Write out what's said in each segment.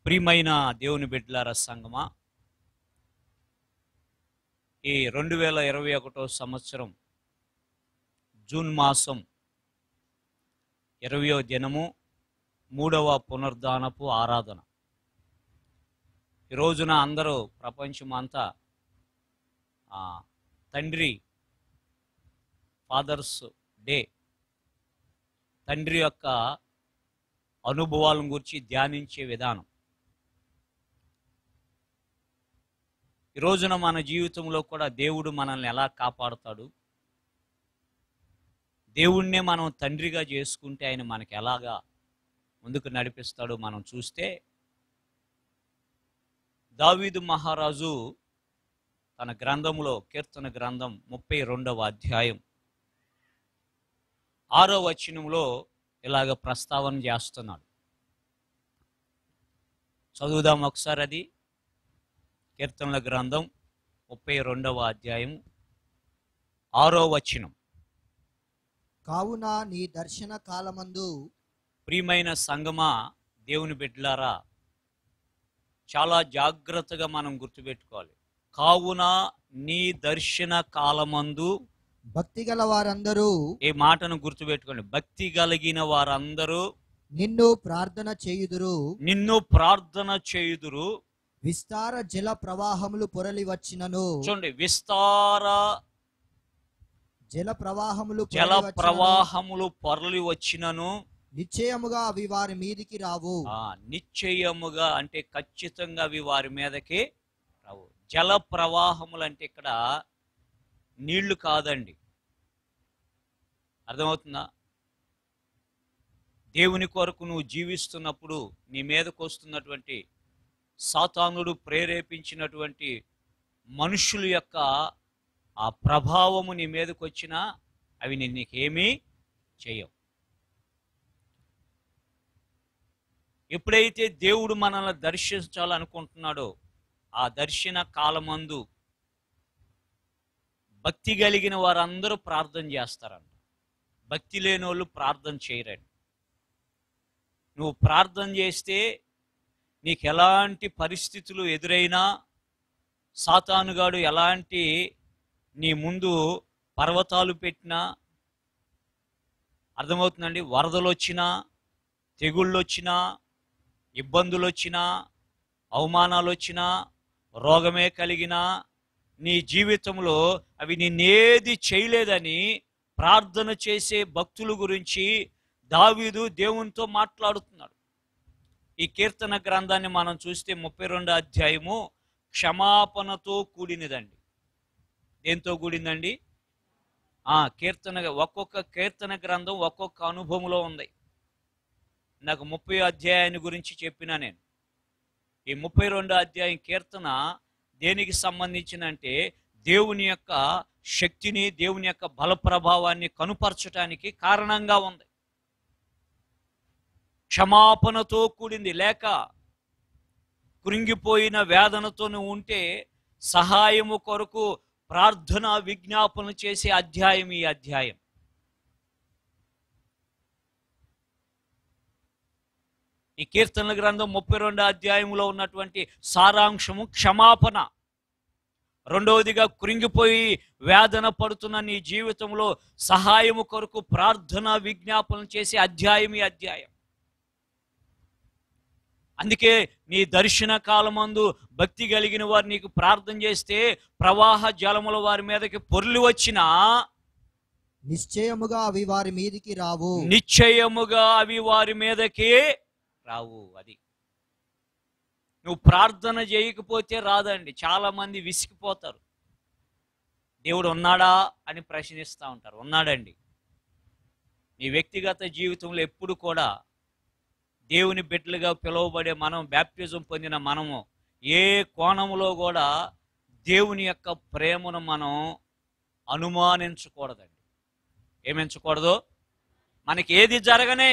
ప్రియమైన దేవుని బిడ్డలారా సంగమా, ఈ 2021 సంవత్సరం జూన్ మాసం 20వ దినము 3వ పునరుద్ధానపు ఆరాధన. ఈ రోజున అందరూ ప్రపంచమంతా తండ్రి ఫాదర్స్ డే, తండ్రి యొక్క అనుభవాలను గురించి ధ్యానించే విధానం. ఈ రోజున మన జీవితంలో కూడా దేవుడు మనల్ని ఎలా కాపాడుతాడు, దేవుణ్ణే మనం తండ్రిగా చేసుకుంటే ఆయన మనకి ఎలాగా ముందుకు నడిపిస్తాడు మనం చూస్తే, దావీదు మహారాజు తన గ్రంథంలో కీర్తన గ్రంథం 32వ అధ్యాయం 6వ వచనంలో ఇలాగ ప్రస్తావన చేస్తున్నాడు. చదువుదాం ఒకసారి. అది కీర్తనల గ్రంథం 32వ అధ్యాయం 6వ వచనం. కావున నీ దర్శన కాలమందు, ప్రియమైన సంగమా, దేవుని బిడ్డలారా, చాలా జాగ్రత్తగా మనం గుర్తుపెట్టుకోవాలి. కావున నీ దర్శన కాలమందు, భక్తి గల వారందరూ, ఈ మాటను గుర్తుపెట్టుకోండి, భక్తి కలిగిన వారందరూ నిన్ను ప్రార్థన చేయుదురు. నిన్ను ప్రార్థన చేయుదురు. విస్తార జల ప్రవాహములు పొరలి వచ్చినను, చూడండి, విస్తార జల ప్రవాహములు జల పొరలి వచ్చినను, ప్రవాహములు పొరలి వచ్చినను, నిశ్చయముగా అవి వారి మీదికి రావు. నిశ్చయముగా అంటే ఖచ్చితంగా అవి వారి మీదకి రావు. జల ప్రవాహములు అంటే ఇక్కడ నీళ్లు కాదండి, అర్థమవుతుందా? దేవుని కొరకు నువ్వు జీవిస్తున్నప్పుడు నీ మీదకు వస్తున్నటువంటి సాతానుడు ప్రేరేపించినటువంటి మనుషుల యొక్క ఆ ప్రభావము నీ మీదకు వచ్చినా అవి నీకేమీ చేయవు. ఎప్పుడైతే దేవుడు మనల్ని దర్శించాలనుకుంటున్నాడో ఆ దర్శన కాలమందు భక్తి కలిగిన వారందరూ ప్రార్థన చేస్తారంట. భక్తి లేని వాళ్ళు ప్రార్థన చేయరండి. నువ్వు ప్రార్థన చేస్తే నీకు ఎలాంటి పరిస్థితులు ఎదురైనా, సాతానుగాడు ఎలాంటి నీ ముందు పర్వతాలు పెట్టినా, అర్థమవుతుందండి, వరదలు వచ్చినా, తెగుళ్ళు వచ్చినా, ఇబ్బందులు వచ్చినా, అవమానాలు వచ్చినా, రోగమే కలిగినా, నీ జీవితంలో అవి నిన్నేది చేయలేదని ప్రార్థన చేసే భక్తుల గురించి దావీదు దేవునితో మాట్లాడుతున్నాడు. ఈ కీర్తన గ్రంథాన్ని మనం చూస్తే 32వ అధ్యాయము క్షమాపణతో కూడినదండి. దేంతో కూడిందండి? కీర్తన, ఒక్కొక్క కీర్తన గ్రంథం ఒక్కొక్క అనుభవంలో ఉంది. నాకు 30వ అధ్యాయాన్ని గురించి చెప్పినా నేను. ఈ 32వ అధ్యాయం కీర్తన దేనికి సంబంధించినంటే దేవుని యొక్క శక్తిని, దేవుని యొక్క బల ప్రభావాన్ని కనుపరచడానికి కారణంగా ఉంది. క్షమాపణతో కూడింది. లేక కృంగిపోయిన వేదనతో ఉంటే సహాయము కొరకు ప్రార్థన విజ్ఞాపన చేసే అధ్యాయం ఈ అధ్యాయం. ఈ కీర్తనల గ్రంథం 32వ అధ్యాయంలో ఉన్నటువంటి సారాంశము క్షమాపణ. రెండవదిగా, కృంగిపోయి వేదన పడుతున్న నీ జీవితంలో సహాయము కొరకు ప్రార్థన విజ్ఞాపన చేసే అధ్యాయం ఈ అధ్యాయం. అందుకే నీ దర్శన కాలమందు భక్తి కలిగిన వారు నీకు ప్రార్థన చేస్తే ప్రవాహ జలముల వారి మీదకి పొర్లి వచ్చినా నిశ్చయముగా అవి వారి మీదికి రావు. నిశ్చయముగా అవి వారి మీదకి రావు. అది నువ్వు ప్రార్థన చేయకపోతే రాదండి. చాలా మంది విసిగిపోతారు. దేవుడు ఉన్నాడా అని ప్రశ్నిస్తూ ఉంటారు. ఉన్నాడండి. నీ వ్యక్తిగత జీవితంలో ఎప్పుడు కూడా దేవుని బిడ్డలుగా పిలువబడే మనం, బ్యాప్టిజం పొందిన మనము ఏ కోణంలో కూడా దేవుని యొక్క ప్రేమను మనం అనుమానించకూడదండి. ఏమించకూడదు? మనకి ఏది జరగనే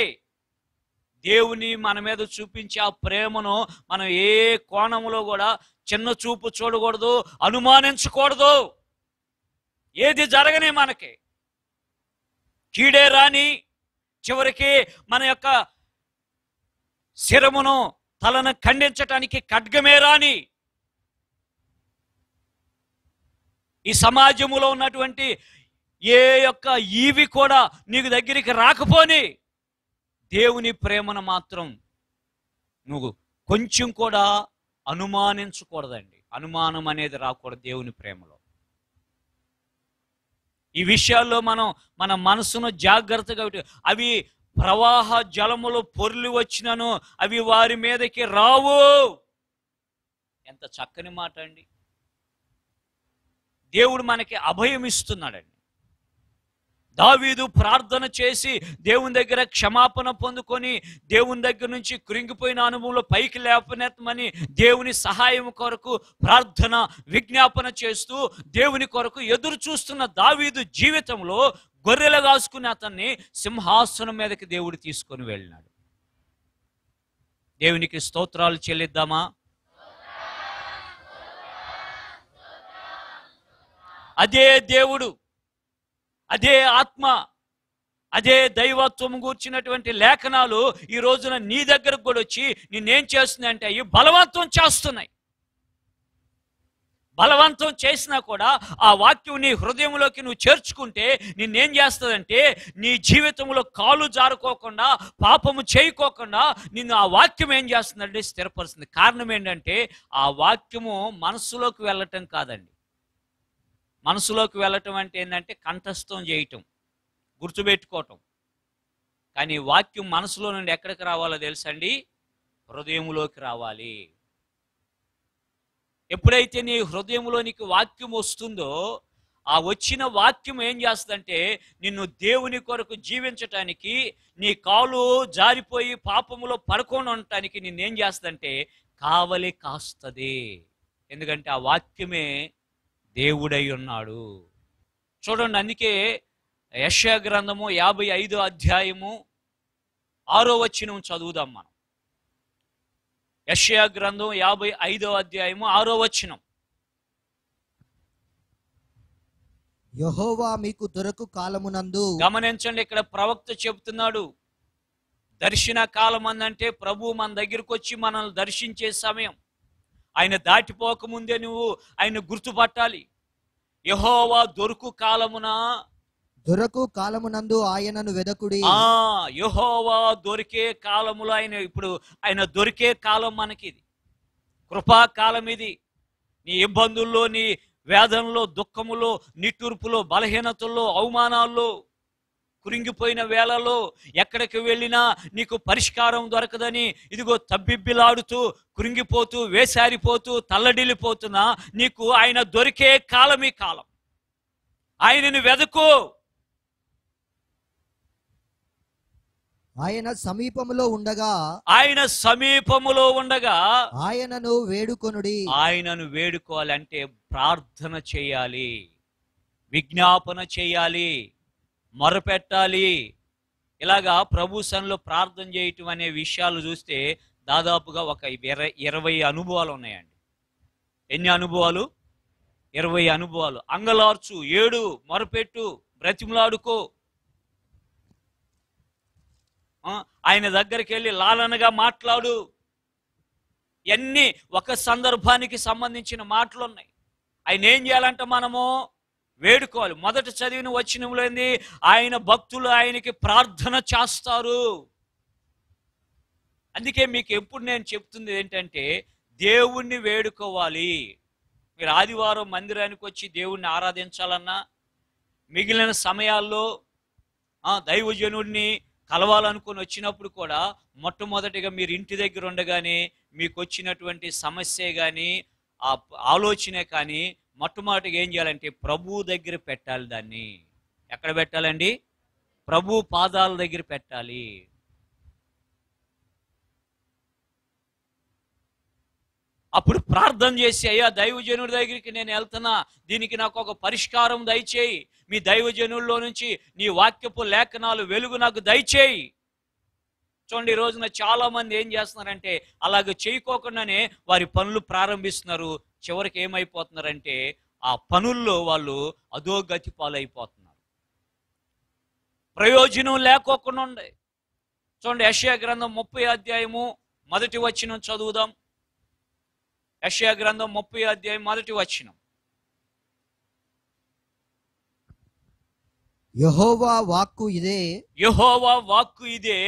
దేవుని మన మీద చూపించే ఆ ప్రేమను మనం ఏ కోణంలో కూడా చిన్న చూపు చూడకూడదు, అనుమానించకూడదు. ఏది జరగనే మనకి కీడే రాని, చివరికి మన యొక్క శిరమును తలను ఖండించటానికి ఖడ్గమే రాని, ఈ సమాజంలో ఉన్నటువంటి ఏ యొక్క ఈవి కూడా నీకు దగ్గరికి రాకపోని దేవుని ప్రేమను మాత్రం నువ్వు కొంచెం కూడా అనుమానించకూడదండి. అనుమానం అనేది రాకూడదు దేవుని ప్రేమలో. ఈ విషయాల్లో మన మనసును జాగ్రత్తగా అవి ప్రవాహ జలములు పొర్లి వచ్చినను అవి వారి మీదకి రావు. ఎంత చక్కని మాట అండి. దేవుడు మనకి అభయం ఇస్తున్నాడండి. దావీదు ప్రార్థన చేసి దేవుని దగ్గర క్షమాపణ పొందుకొని దేవుని దగ్గర నుంచి కృంగిపోయిన అనుభవంలో పైకి లేపనెత్తమని దేవుని సహాయం కొరకు ప్రార్థన విజ్ఞాపన చేస్తూ దేవుని కొరకు ఎదురు చూస్తున్న దావీదు జీవితంలో గొర్రెలు కాసుకుని అతన్ని సింహాసనం మీదకి దేవుడు తీసుకొని వెళ్ళినాడు. దేవునికి స్తోత్రాలు చెల్లిద్దామా? అదే దేవుడు, అదే ఆత్మ, అదే దైవత్వం కూర్చున్నటువంటి లేఖనాలు ఈ రోజున నీ దగ్గరకు కూడా వచ్చి నిన్నేం చేస్తున్నాయంటే అవి బలవంతం చేస్తున్నాయి. బలవంతం చేసినా కూడా ఆ వాక్యం నీ హృదయంలోకి నువ్వు చేర్చుకుంటే నిన్నేం చేస్తుందంటే నీ జీవితంలో కాలు జారుకోకుండా పాపము చేయకోకుండా నిన్ను ఆ వాక్యం ఏం చేస్తుందంటే స్థిరపరుస్తుంది. కారణం ఏంటంటే ఆ వాక్యము మనసులోకి వెళ్ళటం కాదండి. మనసులోకి వెళ్ళటం అంటే ఏంటంటే కంఠస్థం చేయటం, గుర్తుపెట్టుకోవటం. కానీ వాక్యం మనసులో నుండి ఎక్కడికి రావాలో తెలుసండి? హృదయంలోకి రావాలి. ఎప్పుడైతే నీ హృదయంలోనికి వాక్యం వస్తుందో ఆ వచ్చిన వాక్యం ఏం చేస్తుందంటే నిన్ను దేవుని కొరకు జీవించటానికి, నీ కాలు జారిపోయి పాపములో పడుకొని ఉండటానికి నిన్నేం చేస్తుందంటే కావలి కాస్తుంది. ఎందుకంటే ఆ వాక్యమే దేవుడై ఉన్నాడు. చూడండి, అందుకే యెషయా గ్రంథము 55వ అధ్యాయము 6వ వచనం చదువుదాం మనం. యెషయా గ్రంథం 55వ అధ్యాయము 6వ వచనం. యెహోవా మీకు దొరకు కాలమునందు, గమనించండి, ఇక్కడ ప్రవక్త చెబుతున్నాడు దర్శన కాలం అందంటే ప్రభు మన దగ్గరకు వచ్చి మనల్ని దర్శించే సమయం. ఆయన దాటిపోకముందే నువ్వు ఆయన గుర్తుపట్టాలి. యెహోవా దొరకు కాలమునందు ఆయనను వెదకుడి. యెహోవా దొరికే కాలములో ఆయన దొరికే కాలం మనకిది. కృపాకాలం ఇది. నీ ఇబ్బందుల్లో, నీ వేదనలో, దుఃఖములో, నిట్టూర్పులో, బలహీనతల్లో, అవమానాల్లో, కురింగిపోయిన వేళలో ఎక్కడికి వెళ్ళినా నీకు పరిష్కారం దొరకదని ఇదిగో తబ్బిబ్బిలాడుతూ కురింగిపోతూ వేసారిపోతూ తల్లడిల్లిపోతున్నా నీకు ఆయన దొరికే కాలం ఈ కాలం. ఆయనను వెదకు. ఆయన సమీపములో ఉండగా ఆయనను వేడుకొనుడి. ఆయనను వేడుకోవాలంటే ప్రార్థన చేయాలి, విజ్ఞాపన చేయాలి, మొరపెట్టాలి. ఇలాగా ప్రభు సన్నిధిలో ప్రార్థన చేయటం అనే విషయాలు చూస్తే దాదాపుగా ఒక 20 అనుభవాలు ఉన్నాయండి. ఎన్ని అనుభవాలు? 20 అనుభవాలు. అంగలార్చు, ఏడు, మొరపెట్టు, బ్రతిమలాడుకో, ఆయన దగ్గరికి వెళ్ళి లాలనగా మాట్లాడు. ఇవన్నీ ఒక సందర్భానికి సంబంధించిన మాటలు ఉన్నాయి. ఆయన ఏం చేయాలంటే మనము వేడుకోవాలి. మొదట చదివిన వచనంలో ఏంది? ఆయన భక్తులు ఆయనకి ప్రార్థన చేస్తారు. అందుకే మీకు ఎప్పుడు నేను చెప్తుంది ఏంటంటే దేవుణ్ణి వేడుకోవాలి. మీరు ఆదివారం మందిరానికి వచ్చి దేవుణ్ణి ఆరాధించాలన్నా, మిగిలిన సమయాల్లో దైవజనుడిని కలవాలనుకుని వచ్చినప్పుడు కూడా మొట్టమొదటిగా మీరు ఇంటి దగ్గర ఉండగానే మీకు వచ్చినటువంటి సమస్య కానీ ఆ ఆలోచనే కానీ మొట్టమొదటిగా ఏం చేయాలంటే ప్రభు దగ్గర పెట్టాలి. దాన్ని ఎక్కడ పెట్టాలండి? ప్రభు పాదాల దగ్గర పెట్టాలి. అప్పుడు ప్రార్థన చేసి, అయ్యా దైవజనుడి దగ్గరికి నేను వెళ్తున్నా, దీనికి నాకు ఒక పరిష్కారం దయచేయి, మీ దైవజనుల్లో నుంచి నీ వాక్యపు లేఖనాలు వెలుగు నాకు దయచేయి. చూడండి, ఈ రోజున చాలా మంది ఏం చేస్తున్నారంటే అలాగ చేయకోకుండానే వారి పనులు ప్రారంభిస్తున్నారు. చివరికి ఏమైపోతున్నారంటే ఆ పనుల్లో వాళ్ళు అధోగతి పాలైపోతున్నారు. ప్రయోజనం లేకోకుండా ఉండే. చూడండి, యెషయా గ్రంథం 30వ అధ్యాయము మొదటి వచనం చదువుదాం. యెషయా గ్రంథం 30వ అధ్యాయం మొదటి వచనం. యెహోవా వాక్కు ఇదే, యెహోవా వాక్కు ఇదే,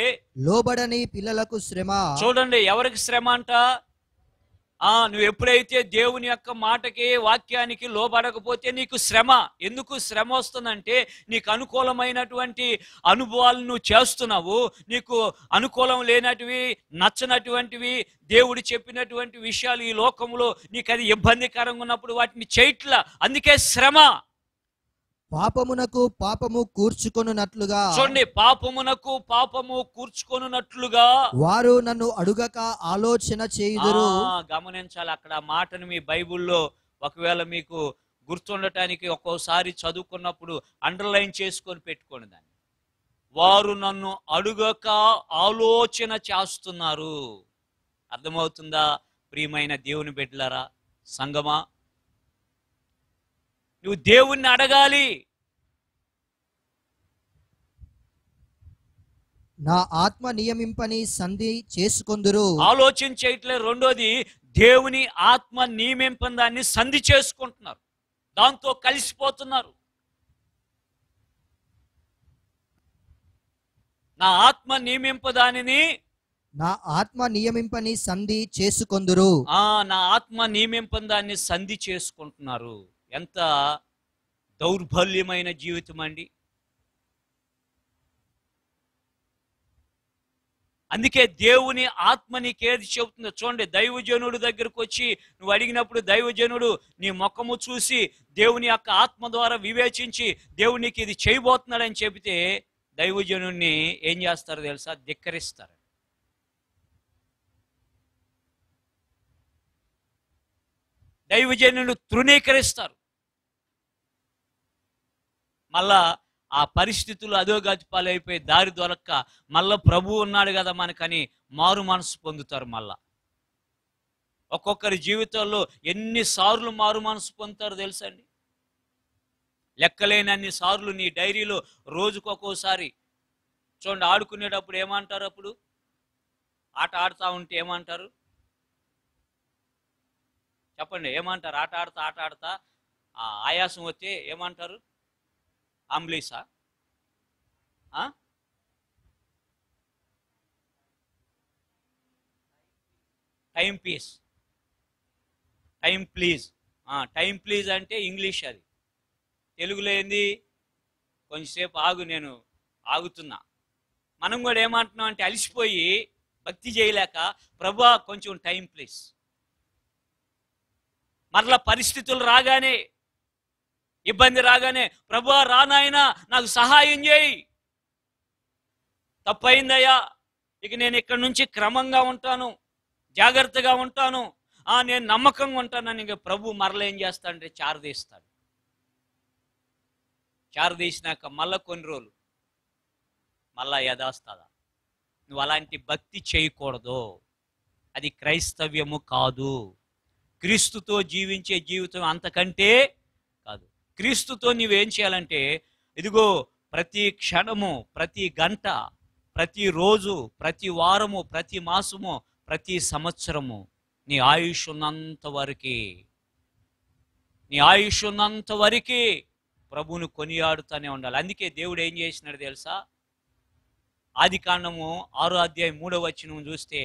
లోబడని పిల్లలకు శ్రమ. చూడండి ఎవరికి శ్రమ అంట? నువ్వు ఎప్పుడైతే దేవుని యొక్క మాటకి వాక్యానికి లోబడకపోతే నీకు శ్రమ. ఎందుకు శ్రమ వస్తుందంటే నీకు అనుకూలమైనటువంటి అనుభవాలు నువ్వు చేస్తున్నావు, నీకు అనుకూలం లేనటివి, నచ్చనటువంటివి, దేవుడు చెప్పినటువంటి విషయాలు ఈ లోకంలో నీకు అది ఇబ్బందికరంగా ఉన్నప్పుడు వాటిని చేయట్లా, అందుకే శ్రమ. పాపమునకు పాపము కూర్చుకొనున్నట్లుగా, చూడండి, పాపమునకు పాపము కూర్చుకొనున్నట్లుగా వారు నన్ను అడుగక ఆలోచన చేయుదురు. గమనించాలి అక్కడ ఆ మాటను మీ బైబిల్లో ఒకవేళ మీకు గుర్తుండటానికి ఒక్కోసారి చదువుకున్నప్పుడు అండర్లైన్ చేసుకొని పెట్టుకోండి దాన్ని. వారు నన్ను అడుగక ఆలోచన చేస్తున్నారు. అర్థమవుతుందా ప్రియమైన దేవుని బిడ్డలారా, సంగమా? నువ్వు దేవుణ్ణి అడగాలి. నా ఆత్మ నియమింపని సంధి చేసుకొందురు. ఆలోచన చేయట్లే. రెండోది, దేవుని ఆత్మ నియమింపని దాన్ని సంధి చేసుకుంటున్నారు, దాంతో కలిసిపోతున్నారు. నా ఆత్మ నియమింపదానిని, నా ఆత్మ నియమింపని సంధి చేసుకొందురు. నా ఆత్మ నియమింపని దాన్ని సంధి చేసుకుంటున్నారు. ఎంత దౌర్బల్యమైన జీవితం అండి. అందుకే దేవుని ఆత్మ నీకేది చెబుతుందో చూడండి. దైవజనుడు దగ్గరకు వచ్చి నువ్వు అడిగినప్పుడు దైవజనుడు నీ ముఖము చూసి దేవుని యొక్క ఆత్మ ద్వారా వివేచించి దేవునికి ఇది చేయబోతున్నాడని చెబితే దైవజనుడిని ఏం చేస్తారో తెలుసా? ధిక్కరిస్తారు. దైవజనుడు తృణీకరిస్తారు. మళ్ళా ఆ పరిస్థితులు అధోగతి పాలైపోయి దారి దొరక్క మళ్ళా ప్రభు ఉన్నాడు కదా మనకని మారు మనసు పొందుతారు. మళ్ళా ఒక్కొక్కరి జీవితాల్లో ఎన్నిసార్లు మారు మనసు పొందుతారో తెలుసండి? లెక్కలేనన్ని సార్లు నీ డైరీలో రోజుకొక్కోసారి. చూడండి, ఆడుకునేటప్పుడు ఏమంటారు? అప్పుడు ఆట ఆడుతూ ఉంటే ఏమంటారు చెప్పండి? ఏమంటారు? ఆట ఆడుతా ఆయాసం వస్తే ఏమంటారు? ఆంబ్లీసా? Time piece, time please. Time please అంటే ఇంగ్లీష్, అది తెలుగులో ఏంది? కొంచెంసేపు ఆగు, నేను ఆగుతున్నా. మనం కూడా ఏమంటున్నాం అంటే అలసిపోయి భక్తి చేయలేక, ప్రభా కొంచెం టైం ప్లీజ్. మరలా పరిస్థితులు రాగానే, ఇబ్బంది రాగానే, ప్రభువా రానాయనా నాకు సహాయం చేయి, తప్పైందయ్యా, ఇక నేను ఇక్కడి నుంచి క్రమంగా ఉంటాను, జాగ్రత్తగా ఉంటాను, నేను నమ్మకంగా ఉంటానని ఇంక ప్రభు మరలా ఏం చేస్తాడంటే చారదీస్తాడు. చారదీసినాక మళ్ళా కొన్ని రోజులు మళ్ళా యథాస్థాదా. నువ్వు అలాంటి భక్తి చేయకూడదు, అది క్రైస్తవ్యము కాదు. క్రీస్తుతో జీవించే జీవితం అంతకంటే కాదు. క్రీస్తుతో నువ్వేం చేయాలంటే, ఇదిగో ప్రతి క్షణము, ప్రతి గంట, ప్రతి రోజు, ప్రతి వారము, ప్రతి మాసము, ప్రతి సంవత్సరము నీ ఆయుష్ ఉన్నంత వరకు, నీ ఆయుష్ ఉన్నంత వరకు ప్రభువును కొనియాడుతూనే ఉండాలి. అందుకే దేవుడు ఏం చేసినాడు తెలుసా? ఆదికాండము 6వ అధ్యాయం 3వ వచనం చూస్తే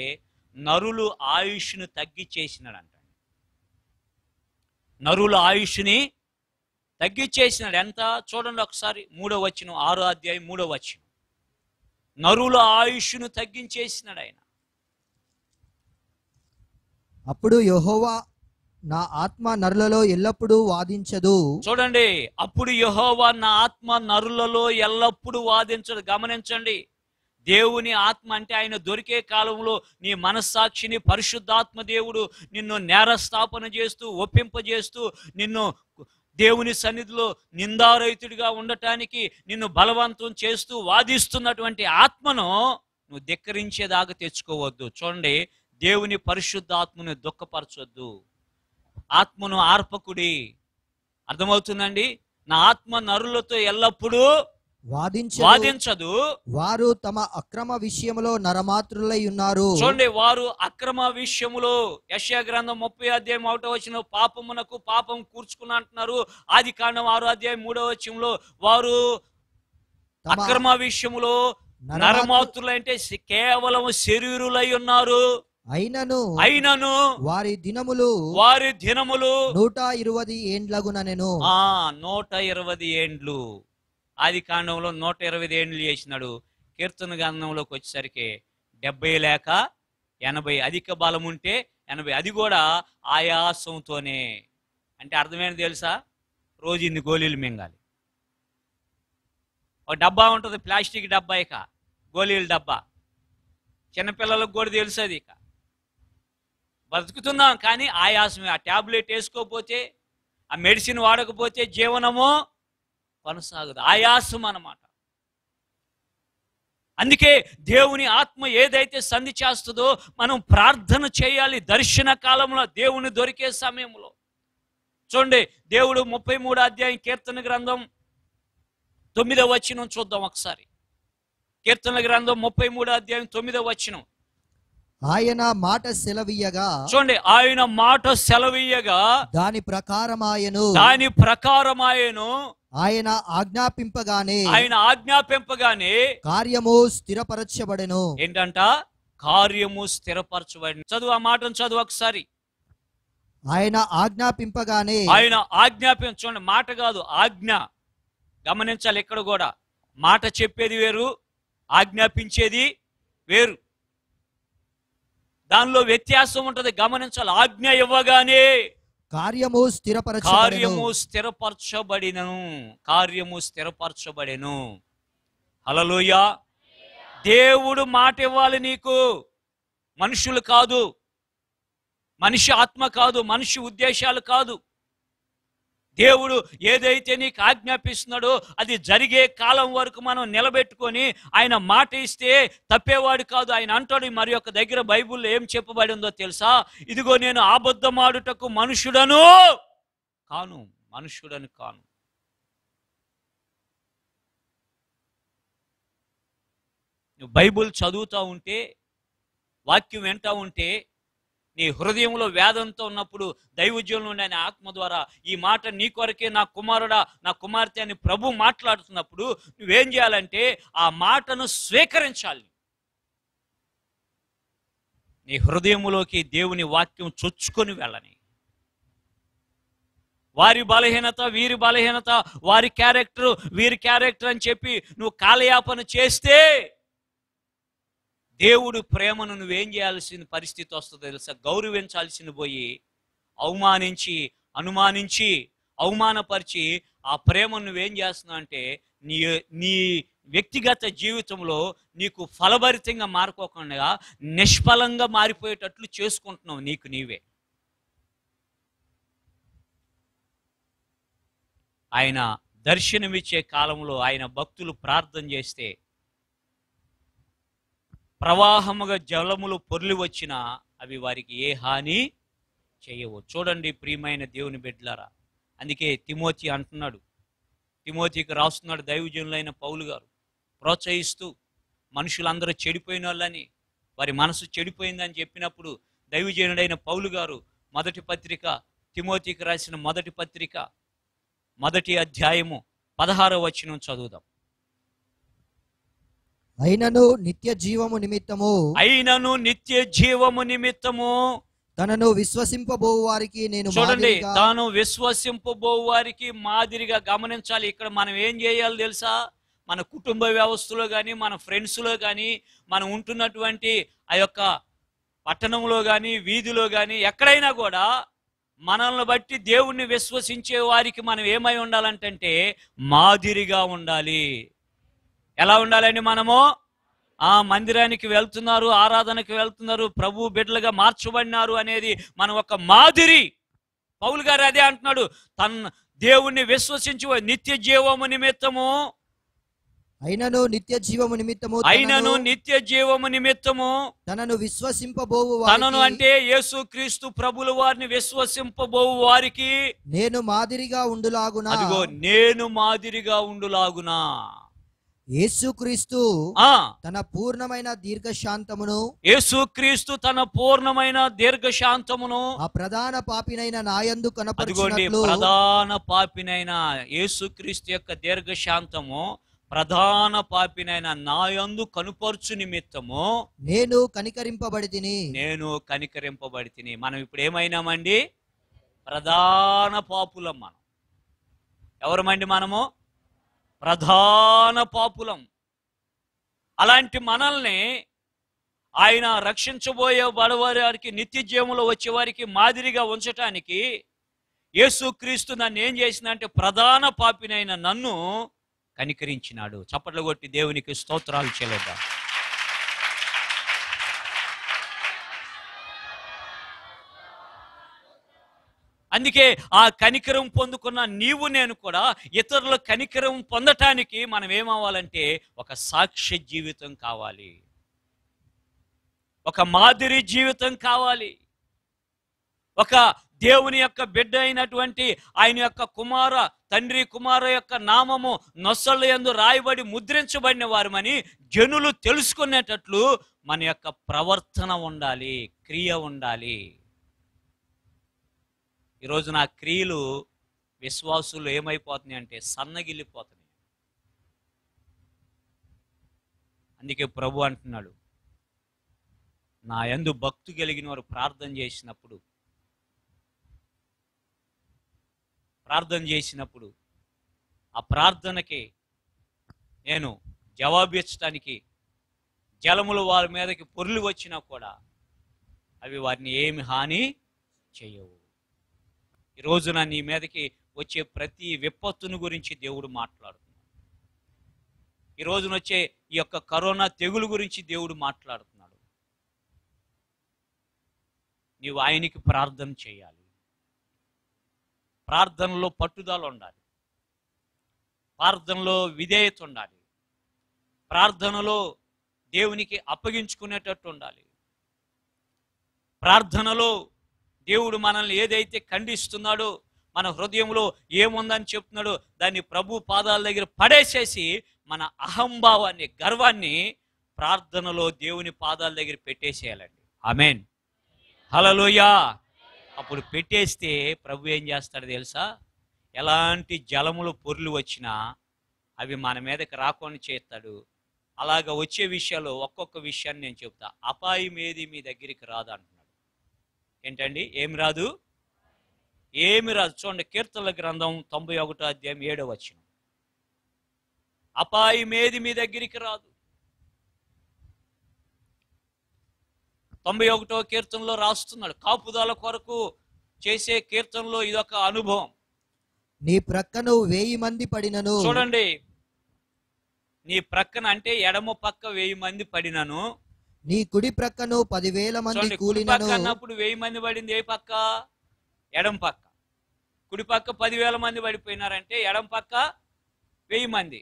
నరులు ఆయుష్ను తగ్గించేసినాడంట. నరుల ఆయుష్ని తగ్గించేసినాడు. ఎంత? చూడండి ఒకసారి 3వ వచనం, 6వ అధ్యాయం 3వ వచనం. నరుల ఆయుష్ను తగ్గించేసినాడు ఆయన. అప్పుడు యెహోవా నా ఆత్మ నరులలో ఎల్లప్పుడూ వాదించదు. చూడండి, అప్పుడు యెహోవా నా ఆత్మ నరులలో ఎల్లప్పుడూ వాదించదు. గమనించండి, దేవుని ఆత్మ అంటే ఆయన దొరికే కాలంలో నీ మనస్సాక్షిని పరిశుద్ధాత్మ దేవుడు నిన్ను నేరస్థాపన చేస్తూ, ఒప్పింపజేస్తూ, నిన్ను దేవుని సన్నిధిలో నిందారహితుడిగా ఉండటానికి నిన్ను బలవంతం చేస్తూ వాదిస్తున్నటువంటి ఆత్మను నువ్వు ధిక్కరించేదాకా తెచ్చుకోవద్దు. చూడండి, దేవుని పరిశుద్ధాత్మను దుఃఖపరచొద్దు, ఆత్మను ఆర్పకుడి. అర్థమవుతుందండి? నా ఆత్మ నరులతో ఎల్లప్పుడూ వాదించదు. వారు తమ అక్రమ విషయములో నరమాత్రులై ఉన్నారు. చూడండి, వారు అక్రమ విషయములో, యెషయా గ్రంథం 30:1 పాపమునకు పాపం కూర్చుకుని అంటున్నారు. ఆదికాండం 6:3 వారు అక్రమ విషయములో నరమాత్రులు అంటే కేవలం శరీరులై ఉన్నారు. అయినను వారి దినములు 120 ఏండ్లగునెను. 120 ఏండ్లు. ఆది కాండంలో 120 ఏండ్లు చేసినాడు. కీర్తన గ్రంథంలోకి వచ్చేసరికి 70 లేక 80, అధిక బలం ఉంటే 80, అది కూడా ఆయాసంతోనే. అంటే అర్థమైనది తెలుసా? రోజు ఇన్ని గోళీలు మింగాలి. ఒక డబ్బా ఉంటుంది, ప్లాస్టిక్ డబ్బా, ఇక గోళీల డబ్బా. చిన్నపిల్లలకు కూడా తెలుసు అది. ఇక బతుకుతున్నాం కానీ ఆయాసమే. ఆ ట్యాబ్లెట్ వేసుకోకపోతే, ఆ మెడిసిన్ వాడకపోతే జీవనము కొనసాగదు. ఆయాసం అన్నమాట. అందుకే దేవుని ఆత్మ ఏదైతే సంధి చేస్తుందో మనం ప్రార్థన చేయాలి. దర్శన కాలంలో, దేవుని దొరికే సమయంలో. చూడండి, దేవుడు 33వ అధ్యాయం కీర్తన గ్రంథం 9వ వచనం చూద్దాం ఒకసారి. కీర్తన గ్రంథం 33వ అధ్యాయం 9వ వచనం. ఆయన మాట సెలవీయగా, చూడండి, ఆయన మాట సెలవీయగా దాని ప్రకారమాయను. ఆయన ఆజ్ఞాపింపగానే కార్యము స్థిరపరచబడెను. ఏంటంట? కార్యము స్థిరపరచబడిన. చదువు, ఆ మాటను చదువు ఒకసారి. ఆయన ఆజ్ఞాపింపగానే. చూడండి, మాట కాదు, ఆజ్ఞ. గమనించాలి, ఇక్కడ కూడా మాట చెప్పేది వేరు, ఆజ్ఞాపించేది వేరు. దానిలో వ్యత్యాసం ఉంటది, గమనించాలి. ఆజ్ఞ ఇవ్వగానే కార్యము స్థిరపరచబడెను. హల్లెలూయా. దేవుడు మాట ఇవ్వాలి నీకు, మనుషులు కాదు, మనిషి ఆత్మ కాదు, మనిషి ఉద్దేశాలు కాదు. దేవుడు ఏదైతే నీకు ఆజ్ఞాపిస్తున్నాడో అది జరిగే కాలం వరకు మనం నిలబెట్టుకొని ఆయన మాట ఇస్తే తప్పేవాడు కాదు. ఆయన అంటాడు, మరి యొక్క దగ్గర బైబిల్లో ఏం చెప్పబడి ఉందో తెలుసా? ఇదిగో నేను అబద్ధమాడుటకు మనుషుడను కాను. నువ్వు బైబిల్ చదువుతూ ఉంటే, వాక్యం వింటూ ఉంటే, నీ హృదయంలో వేదంతో ఉన్నప్పుడు దైవజనులు ఉండే ఆత్మ ద్వారా ఈ మాట నీ కొరకే నా కుమారుడా, నా కుమార్తె అని ప్రభు మాట్లాడుతున్నప్పుడు నువ్వేం చేయాలంటే ఆ మాటను స్వీకరించాలి. నీ హృదయములోకి దేవుని వాక్యం చొచ్చుకొని వెళ్ళని. వారి బలహీనత, వీరి బలహీనత, వారి క్యారెక్టర్, వీరి క్యారెక్టర్ అని చెప్పి నువ్వు కాలయాపన చేస్తే దేవుడు ప్రేమను నువ్వేం చేయాల్సిన పరిస్థితి వస్తుందో తెలుసా? గౌరవించాల్సిన పోయి అవమానించి, అనుమానించి, అవమానపరిచి ఆ ప్రేమను నువ్వేం చేస్తున్నావు అంటే నీ వ్యక్తిగత జీవితంలో నీకు ఫలభరితంగా మారుకోకుండా నిష్ఫలంగా మారిపోయేటట్లు చేసుకుంటున్నావు నీకు నీవే. ఆయన దర్శనమిచ్చే కాలంలో ఆయన భక్తులు ప్రార్థన చేస్తే ప్రవాహముగా జలములు పొర్లి వచ్చినా అవి వారికి ఏ హాని చేయవు. చూడండి ప్రియమైన దేవుని బిడ్డలారా, అందుకే తిమోతి అంటున్నాడు, తిమోతికి రాస్తున్నాడు దైవజనులైన పౌలు గారు ప్రోత్సహిస్తూ, మనుషులందరూ చెడిపోయిన వాళ్ళని, వారి మనసు చెడిపోయిందని చెప్పినప్పుడు దైవజనుడైన పౌలు గారు మొదటి పత్రిక, తిమోతికి రాసిన మొదటి పత్రిక 1వ అధ్యాయము 16వ వచనం చదువుదాం. అయినను నిత్య జీవము నిమిత్తము తనను విశ్వసింపబోవు వారికి నేను. చూడండి, తాను విశ్వసింపబోవు వారికి మాదిరిగా. గమనించాలి, ఇక్కడ మనం ఏం చేయాలి తెలుసా? మన కుటుంబ వ్యవస్థలో కానీ, మన ఫ్రెండ్స్లో కానీ, మనం ఉంటున్నటువంటి ఆ యొక్క పట్టణంలో కానీ, వీధిలో కానీ, ఎక్కడైనా కూడా మనల్ని బట్టి దేవుణ్ణి విశ్వసించే వారికి మనం ఏమై ఉండాలంటే మాదిరిగా ఉండాలి. ఎలా ఉండాలండి? మనము మందిరానికి వెళ్తున్నారు, ఆరాధనకి వెళ్తున్నారు, ప్రభు బిడ్డలుగా మార్చబడినారు అనేది మన ఒక మాదిరి. పౌలు గారు అదే అంటున్నాడు, తన దేవుణ్ణి విశ్వసించు నిత్య జీవము నిమిత్తము. అయినను నిత్య జీవము నిమిత్తము తనను విశ్వసింపబోవు, తనను అంటే యేసుక్రీస్తు ప్రభుల వారిని విశ్వసింపబోవు వారికి నేను మాదిరిగా ఉండులాగునా. అదిగో నేను మాదిరిగా ఉండులాగునా. యేసుక్రీస్తు ఆ తన పూర్ణమైన దీర్ఘశాంతమును యేసుక్రీస్తు తన పూర్ణమైన దీర్ఘశాంతమును ఆ ప్రధాన పాపినైన నాయందు అదిగోండి, కనపరిచినట్లు ప్రధాన పాపినైన యేసుక్రీస్తు యొక్క దీర్ఘశాంతము ప్రధాన పాపినైన నాయందు కనుపర్చు నిమిత్తము నేను కనికరింపబడి తిని. నేను కనికరింపబడి తిని. మనం ఇప్పుడు ఏమైనామండి? ప్రధాన పాపులం. మనం ఎవరమండి? మనము ప్రధాన పాపులం. అలాంటి మనల్ని ఆయన రక్షించబోయే బడవారికి, నిత్య జీవంలో వచ్చే వారికి మాదిరిగా ఉంచటానికి యేసుక్రీస్తు నన్ను ఏం చేసిందంటే ప్రధాన పాపినైన నన్ను కనికరించినాడు. చప్పట్లు కొట్టి దేవునికి స్తోత్రాలు చెల్లిద్దాం. అందుకే ఆ కనికరం పొందుకున్న నీవు నేను కూడా ఇతరుల కనికరం పొందటానికి మనం ఏమవ్వాలంటే ఒక సాక్ష్య జీవితం కావాలి, ఒక మాదిరి జీవితం కావాలి. ఒక దేవుని యొక్క బిడ్డ అయినటువంటి ఆయన యొక్క తండ్రి కుమార యొక్క నామము నొసళ్ళ యందు రాయబడి ముద్రించబడిన వారమని జనులు తెలుసుకునేటట్లు మన యొక్క ప్రవర్తన ఉండాలి, క్రియ ఉండాలి. ఈరోజు నా క్రియలు విశ్వాసులు ఏమైపోతున్నాయి అంటే సన్నగిల్లిపోతున్నాయి. అందుకే ప్రభు అంటున్నాడు, నా యందు భక్తి కలిగిన వారు ప్రార్థన చేసినప్పుడు ఆ ప్రార్థనకి నేను జవాబిచ్చడానికి జలములు వారి మీదకి పొర్లి వచ్చినా కూడా అవి వారిని ఏమి హాని చేయవు. ఈ రోజున నీ మీదకి వచ్చే ప్రతి విపత్తును గురించి దేవుడు మాట్లాడుతున్నాడు. ఈ రోజున వచ్చే ఈ యొక్క కరోనా తెగులు గురించి దేవుడు మాట్లాడుతున్నాడు. నీవు ఆయనకి ప్రార్థన చేయాలి. ప్రార్థనలో పట్టుదల ఉండాలి, ప్రార్థనలో విధేయత ఉండాలి, ప్రార్థనలో దేవునికి అప్పగించుకునేటట్టు ఉండాలి. ప్రార్థనలో దేవుడు మనల్ని ఏదైతే ఖండిస్తున్నాడో, మన హృదయంలో ఏముందని చెప్తున్నాడో దాన్ని ప్రభు పాదాల దగ్గర పడేసేసి మన అహంభావాన్ని, గర్వాన్ని ప్రార్థనలో దేవుని పాదాల దగ్గర పెట్టేసేయాలండి. ఆమేన్, హల్లెలూయా. అప్పుడు పెట్టేస్తే ప్రభు ఏం చేస్తాడు తెలుసా? ఎలాంటి జలములు పొర్లు వచ్చినా అవి మన మీదకి రాకుండా చేస్తాడు. అలాగ వచ్చే విషయాలు ఒక్కొక్క విషయాన్ని నేను చెప్తా. అపాయం ఏది మీ దగ్గరికి రాదు అంటున్నాడు. ఏంటండి? ఏమి రాదు? ఏమి రాదు. చూడండి, కీర్తనల గ్రంథం 91వ అధ్యాయం 7వ వచనం. అపాయం ఏది మీ దగ్గరికి రాదు. 91వ కీర్తనలో రాస్తున్నాడు, కాపుదల కొరకు చేసే కీర్తనలో ఇదొక అనుభవం. నీ ప్రక్కను 1000 మంది పడినను. చూడండి, నీ ప్రక్కన అంటే ఎడమ పక్క 1000 మంది పడినను, నీ కుడి ప్రక్కను 10,000 మంది కూలినను. అన్నప్పుడు 1000 మంది పడింది ఏ పక్క? ఎడమ పక్క. కుడి పక్క 10,000 మంది పడిపోయినారంటే ఎడమ పక్క 1000 మంది.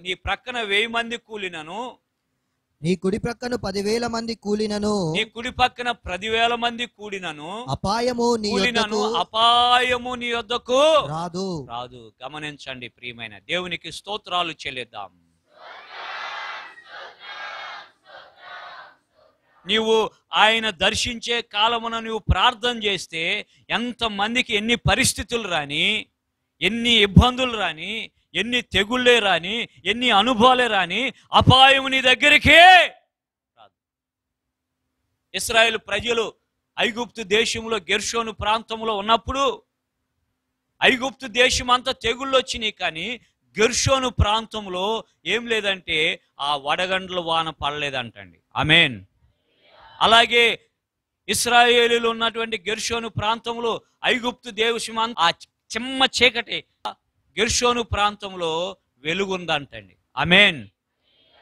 నీ ప్రక్కన 1000 మంది కూలినను, నీ కుడి ప్రక్కను 10,000 మంది కూలినను, నీ కుడి పక్కన 10,000 మంది కూడినను, అపాయము నీ యొద్దకు రాదు. రాదు. గమనించండి ప్రియమైన, దేవునికి స్తోత్రాలు చెల్లిద్దాం. నీవు ఆయన దర్శించే కాలమున నువ్వు ప్రార్థన చేస్తే ఎంతమందికి ఎన్ని పరిస్థితులు రాని, ఎన్ని ఇబ్బందులు రాని, ఎన్ని తెగుళ్ళే రాని, ఎన్ని అనుభవాలే రాని అపాయం నీ దగ్గరికే రాదు. ఇశ్రాయేలు ప్రజలు ఐగుప్తు దేశంలో గెర్షోను ప్రాంతంలో ఉన్నప్పుడు ఐగుప్తు దేశం అంతా తెగుళ్ళు వచ్చినాయి, కానీ గెర్షోను ప్రాంతంలో ఏం లేదంటే ఆ వడగండ్ల వాన పడలేదంటండి. ఆమేన్. అలాగే ఇశ్రాయేలీలు ఉన్నటువంటి గెర్షోను ప్రాంతంలో ఐగుప్తు దేశం ఆ చిమ్మ చీకటి గెర్షోను ప్రాంతంలో వెలుగుందంటండి. ఆమేన్,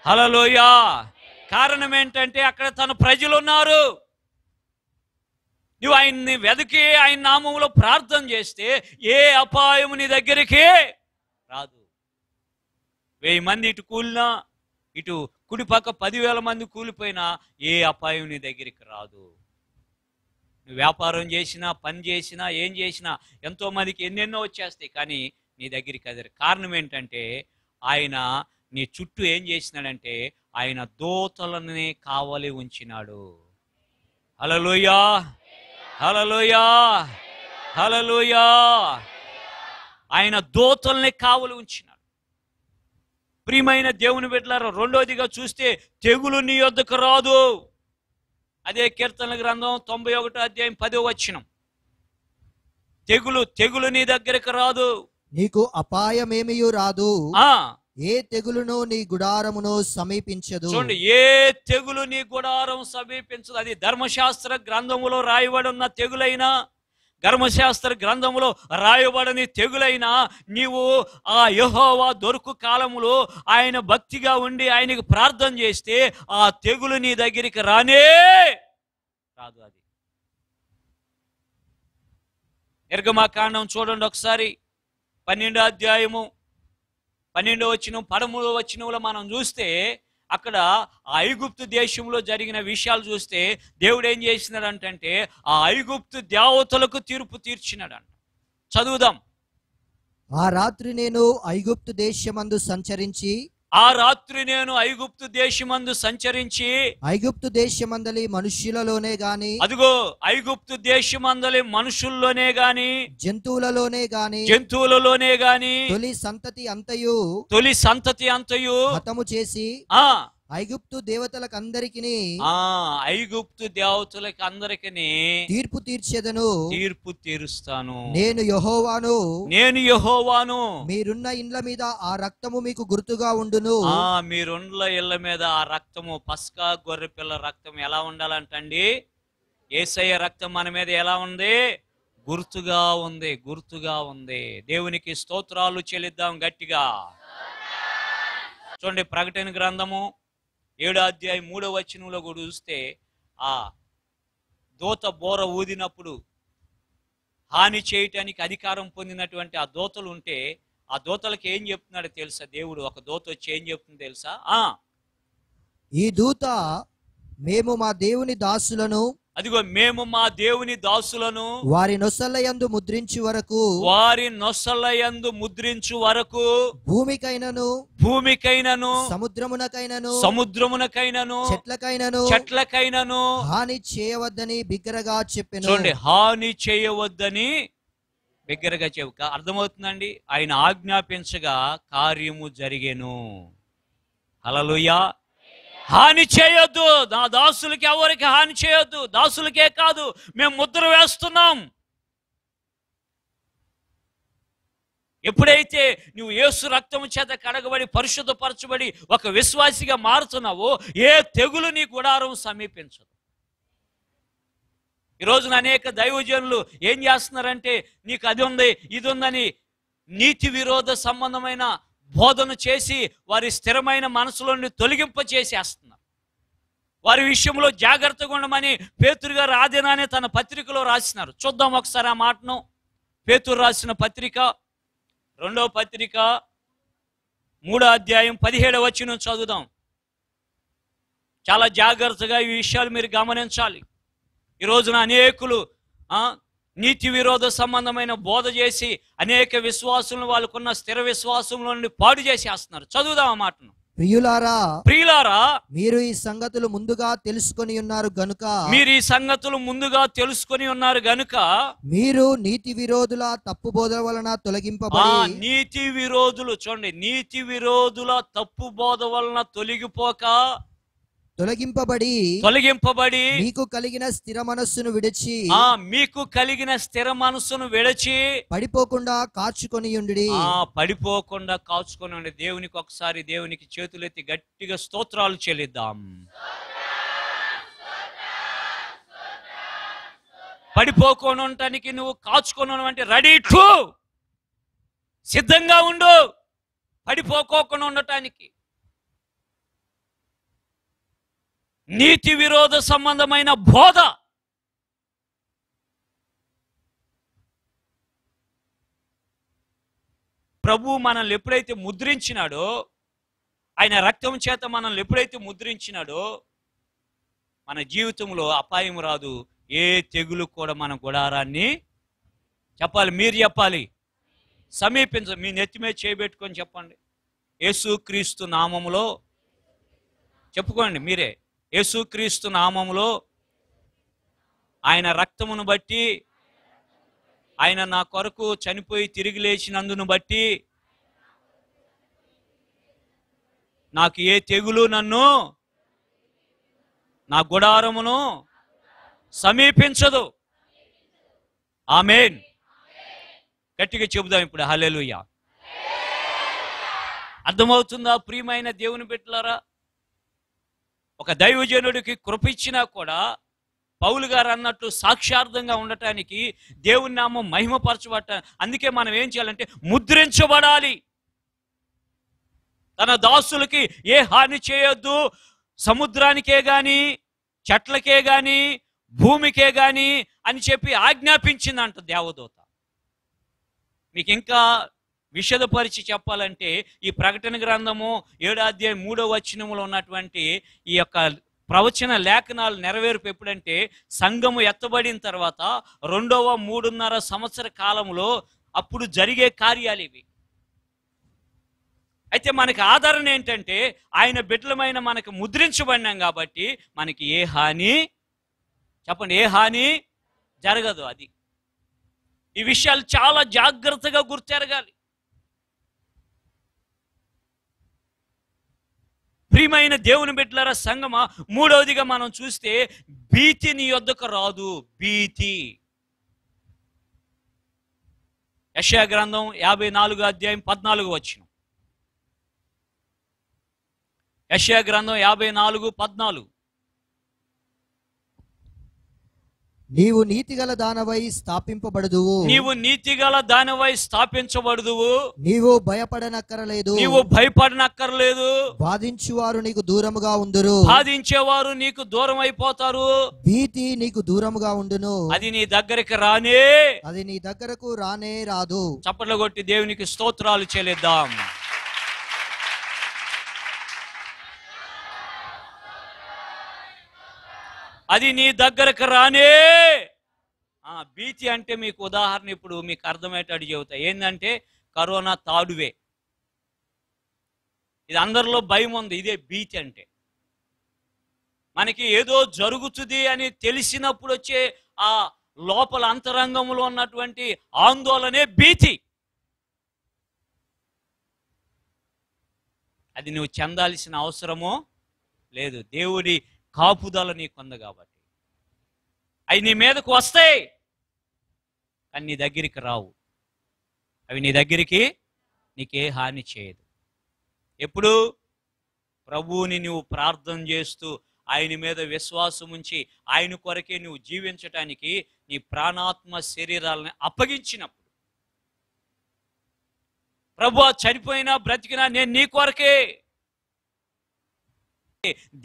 హల్లెలూయా. కారణం ఏంటంటే అక్కడ తన ప్రజలు ఉన్నారు. నువ్వు ఆయన్ని వెతికి ఆయన నామంలో ప్రార్థన చేస్తే ఏ అపాయం నీ దగ్గరికి రాదు. 1000 మంది ఇటు కూలినా, ఇటు కుడి పక్క 10,000 మంది కూలిపోయినా ఏ అపాయం నీ దగ్గరికి రాదు. నువ్వు వ్యాపారం చేసినా, పని చేసినా, ఏం చేసినా ఎంతో మందికి ఎన్నెన్నో వచ్చేస్తాయి, కానీ నీ దగ్గరికి అది. కారణం ఏంటంటే ఆయన నీ చుట్టూ ఏం చేసినాడంటే ఆయన దూతలని కావలి ఉంచినాడు. హల్లెలూయా, హల్లెలూయా, హల్లెలూయా. ఆయన దూతల్ని కావలి ఉంచినాడు. ప్రియమైన దేవుని బిడ్డలారా, రెండోదిగా చూస్తే తెగులు నీ యొద్దకు రాదు. అదే కీర్తనల గ్రంథం 91వ అధ్యాయం 10వ వచనం. తెగులు నీ దగ్గరకు రాదు. నీకు అపాయమేమియూ రాదు. ఆ ఏ తెగులును నీ గుడారమును సమీపించదు. చూడండి, ఏ తెగులు నీ గుడారం సమీపించదు. అది ధర్మశాస్త్ర గ్రంథములో రాయబడి ఉన్న తెగులైనా, ధర్మశాస్త్ర గ్రంథములో రాయబడని తెగులైనా, నీవు ఆ యెహోవా దొరుకు కాలములో ఆయన భక్తిగా ఉండి ఆయనకు ప్రార్థన చేస్తే ఆ తెగులు నీ దగ్గరికి రానే రాదు. అది నిర్గమకాండం చూడండి ఒకసారి, 12వ అధ్యాయము 12వ వచనం 13వ వచనంలో మనం చూస్తే అక్కడ ఆ ఐగుప్తు దేశంలో జరిగిన విషయాలు చూస్తే దేవుడు ఏం చేసినాడంటే ఆ ఐగుప్తు దేవతలకు తీర్పు తీర్చినాడంట. చదువుదాం. ఆ రాత్రి నేను ఐగుప్తు దేశమందు సంచరించి ఐగుప్తు దేశమందలి మనుష్యులలోనే గాని, అదిగో ఐగుప్తు దేశమందలి మనుషుల్లోనే గాని, జంతువులలోనే గాని తొలి సంతతి అంతయు హతము చేసి ఐగుప్తు దేవతలకందరికిని తీర్పు తీరుస్తాను. నేను యెహోవాను. మీరున్న ఇండ్ల మీద ఆ రక్తము మీకు గుర్తుగా ఉండును. మీరుండ్ల ఇళ్ల మీద ఆ రక్తము, పస్కా గొర్రె పిల్ల రక్తం ఎలా ఉండాలంటండి? యేసయ్య రక్తం మన మీద ఎలా ఉంది? గుర్తుగా ఉంది. దేవునికి స్తోత్రాలు చెల్లిద్దాం గట్టిగా. చూడండి, ప్రకటన గ్రంథము 7వ అధ్యాయం 3వ వచనంలో కూడా చూస్తే ఆ దూత బోర ఊదినప్పుడు హాని చేయటానికి అధికారం పొందినటువంటి ఆ దూతలు ఉంటే ఆ దూతలకు ఏం చెప్తున్నాడు తెలుసా? దేవుడు ఒక దూత వచ్చి ఏం చెప్తుంది తెలుసా? ఈ దూత మేము మా దేవుని దాసులను, అదిగో మేము మా దేవుని దాసులను వారి నొసలయందు ముద్రించు వరకు భూమికైనను సముద్రమునకైనను చెట్లకైనను హాని చేయవద్దని బిగ్గరగా చెప్పెను. చూడండి, హాని చేయవద్దని బిగ్గరగా చెప్పక అర్థమవుతుందండి. ఆయన ఆజ్ఞాపించగా కార్యము జరిగెను. హల్లెలూయా. హాని చేయొద్దు, నా దాసులకి ఎవరికి హాని చేయొద్దు. దాసులకే కాదు, మేము ముద్ర వేస్తున్నాం. ఎప్పుడైతే నువ్వు యేసు రక్తము చేత కడగబడి పరిశుద్ధపరచబడి ఒక విశ్వాసిగా మారుతున్నావో ఏ తెగులు నీ గుడారం సమీపించదు. ఈ రోజున అనేక దైవజనులు ఏం చేస్తున్నారంటే నీకు అది ఉంది ఇది ఉందని నీతి విరోధ సంబంధమైన బోధన చేసి వారి స్థిరమైన మనసులోని తొలగింప చేసేస్తున్నారు. వారి విషయంలో జాగ్రత్తగా ఉండమని పేతురు గారు ఆదినానే తన పత్రికలో రాసినారు. చూద్దాం ఒకసారి ఆ మాటను. పేతురు రాసిన పత్రిక 2వ పత్రిక 3వ అధ్యాయం 17వ వచనం చదువుదాం. చాలా జాగ్రత్తగా ఈ విషయాలు మీరు గమనించాలి. ఈ రోజున అనేకులు నీతి విరోధ సంబంధమైన బోధ చేసి అనేక విశ్వాసులను వాళ్ళకున్న స్థిర విశ్వాసంలో నుండి పాడు చేసేస్తున్నారు. చదువుదాం ఆ మాటను. ప్రియులారా, మీరు ఈ సంగతులు ముందుగా తెలుసుకొని ఉన్నారు గనుక మీరు నీతి విరోధుల తప్పు బోధ వలన తొలగింపబడి, నీతి విరోధులు చూడండి, నీతి విరోధుల తప్పు బోధ వలన తొలగింపబడి మీకు కలిగిన స్థిర మనస్సును విడిచి పడిపోకుండా కాచుకొని ఉండి. దేవునికి ఒకసారి దేవునికి చేతులెత్తి గట్టిగా స్తోత్రాలు చెల్లిద్దాం. పడిపోకుండా ఉండటానికి నువ్వు కాచుకొని అంటే రెడీ టు, సిద్ధంగా ఉండు పడిపోకోకుండా ఉండటానికి. నీతి విరోధ సంబంధమైన బోధ, ప్రభు మనల్ని ఎప్పుడైతే ముద్రించినాడో, ఆయన రక్తం చేత మనల్ని ఎప్పుడైతే ముద్రించినాడో మన జీవితంలో అపాయం రాదు. ఏ తెగులు కూడా మన గుడారాన్ని చెప్పాలి, మీరు చెప్పాలి, సమీపించ. మీ నెత్తి మీద చేయబెట్టుకొని చెప్పండి, యేసుక్రీస్తు నామములో, చెప్పుకోండి మీరే, యేసుక్రీస్తు నామములో, ఆయన రక్తమును బట్టి, ఆయన నా కొరకు చనిపోయి తిరిగి లేచినందును బట్టి నాకు ఏ తెగులు నన్ను, నా గుడారమును సమీపించదు. ఆమేన్. గట్టిగా చెబుదాం ఇప్పుడు హల్లెలూయా. అర్థమవుతుందా ప్రియమైన దేవుని బిడ్డలారా? ఒక దైవజనుడికి కృప ఇచ్చినా కూడా పౌలు గారు అన్నట్టు సాక్షార్థంగా ఉండటానికి, దేవుని నామం మహిమపరచబట్ట, అందుకే మనం ఏం చేయాలంటే ముద్రించబడాలి. తన దాసులకి ఏ హాని చేయొద్దు, సముద్రానికే గాని, చెట్లకే గాని, భూమికే గాని అని చెప్పి ఆజ్ఞాపించిందంట దేవదూత. మీకు ఇంకా విషదపరిచి చెప్పాలంటే ఈ ప్రకటన గ్రంథము 7వ అధ్యాయం 3వ వచనములో ఉన్నటువంటి ఈ యొక్క ప్రవచన లేఖనాలు నెరవేర్పు ఎప్పుడంటే సంఘము ఎత్తబడిన తర్వాత 2వ 3.5 సంవత్సర కాలంలో అప్పుడు జరిగే కార్యాలు ఇవి. అయితే మనకి ఆదరణ ఏంటంటే ఆయన బిడ్డలమైన మనకు ముద్రించబడినాం కాబట్టి మనకి ఏ హాని, చెప్పండి, ఏ హాని జరగదు. అది ఈ విషయాలు చాలా జాగ్రత్తగా గుర్తెరగాలి. ప్రియమైన దేవుని బిడ్డలారా సంగమా, మూడవదిగా మనం చూస్తే భీతి నీ యొద్దకు రాదు. భీతి. యెషయా గ్రంథం 54వ అధ్యాయం 14వ వచనం. యెషయా గ్రంథం 54:14. నీవు నీతిగల దానవై స్థాపింపబడుదువు, నీవు నీతిగల దానవై స్థాపించబడుదువు, నీవు భయపడనక్కరలేదు, నీవు భయపడనక్కర్లేదు, బాధించువారు నీకు దూరముగా ఉందురు, బాధించేవారు నీకు దూరం అయిపోతారు, భీతి నీకు దూరముగా ఉండును, అది నీ దగ్గరికి రానే, అది నీ దగ్గరకు రానే రాదు. చప్పట్లు కొట్టి దేవునికి స్తోత్రాలు చెల్లిద్దాం. అది నీ దగ్గరకు రానే. భీతి అంటే మీకు ఉదాహరణ ఇప్పుడు మీకు అర్థమయ్యేటట్టు చెబుతా. ఏంటంటే కరోనా తాడువే. ఇది అందరిలో భయం ఉంది. ఇదే భీతి అంటే. మనకి ఏదో జరుగుతుంది అని తెలిసినప్పుడు వచ్చే ఆ లోపల అంతరంగంలో ఉన్నటువంటి ఆందోళనే భీతి. అది నువ్వు చెందాల్సిన అవసరమో లేదు. దేవుడి కాపుదల నీకుంది కాబట్టి అవి నీ మీదకు వస్తాయి, కానీ నీ దగ్గరికి రావు. అవి నీ దగ్గరికి నీకే హాని చేయదు. ఎప్పుడు ప్రభువుని నువ్వు ప్రార్థన చేస్తూ ఆయన మీద విశ్వాసం ఉంచి ఆయన కొరకే నువ్వు జీవించటానికి నీ ప్రాణాత్మ శరీరాలను అప్పగించినప్పుడు, ప్రభువా చనిపోయినా బ్రతికినా నేను నీ కొరకే.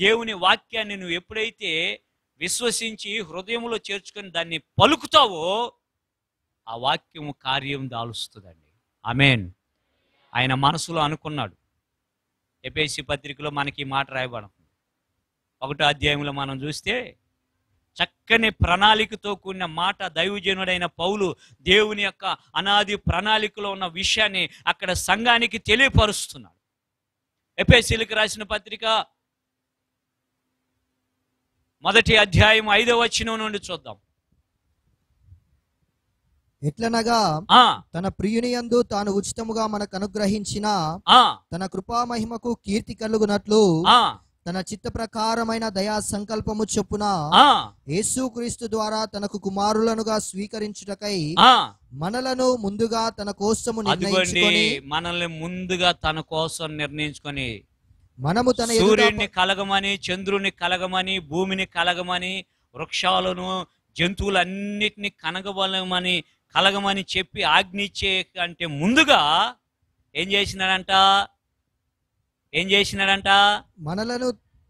దేవుని వాక్యాన్ని నువ్వు ఎప్పుడైతే విశ్వసించి హృదయంలో చేర్చుకొని దాన్ని పలుకుతావో ఆ వాక్యము కార్యం దాలుస్తుందండి. ఆమేన్. ఆయన మనసులో అనుకున్నాడు. ఎఫెసీ పత్రికలో మనకి ఈ మాట రాయబడుతుంది. 1వ అధ్యాయంలో మనం చూస్తే చక్కని ప్రణాళికతో కూడిన మాట దైవజనుడైన పౌలు దేవుని యొక్క అనాది ప్రణాళికలో ఉన్న విషయాన్ని అక్కడ సంఘానికి తెలియపరుస్తున్నాడు. ఎఫెసీలకు రాసిన పత్రిక 1వ అధ్యాయం 5వ వచనం నుండి చూద్దాం. ఎట్లనగా తన ప్రియుని యందు తాను ఉచితముగా మనకు అనుగ్రహించిన తన కృపా మహిమకు కీర్తి కలుగునట్లు తన చిత్త ప్రకారమైన దయా సంకల్పము చొప్పున యేసుక్రీస్తు ద్వారా తనకు కుమారులనుగా స్వీకరించుటకై మనలను ముందుగా తన కోసము నిర్ణయించుకొని, మనల్ని ముందుగా తన కోసం నిర్ణయించుకొని మనము తన సూర్యుడిని కలగమని, చంద్రుని కలగమని, భూమిని కలగమని, వృక్షాలను జంతువులన్నిటిని కలగమని చెప్పి ఆజ్ఞించే కంటే ముందుగా ఏం చేసినాడంట? మనలను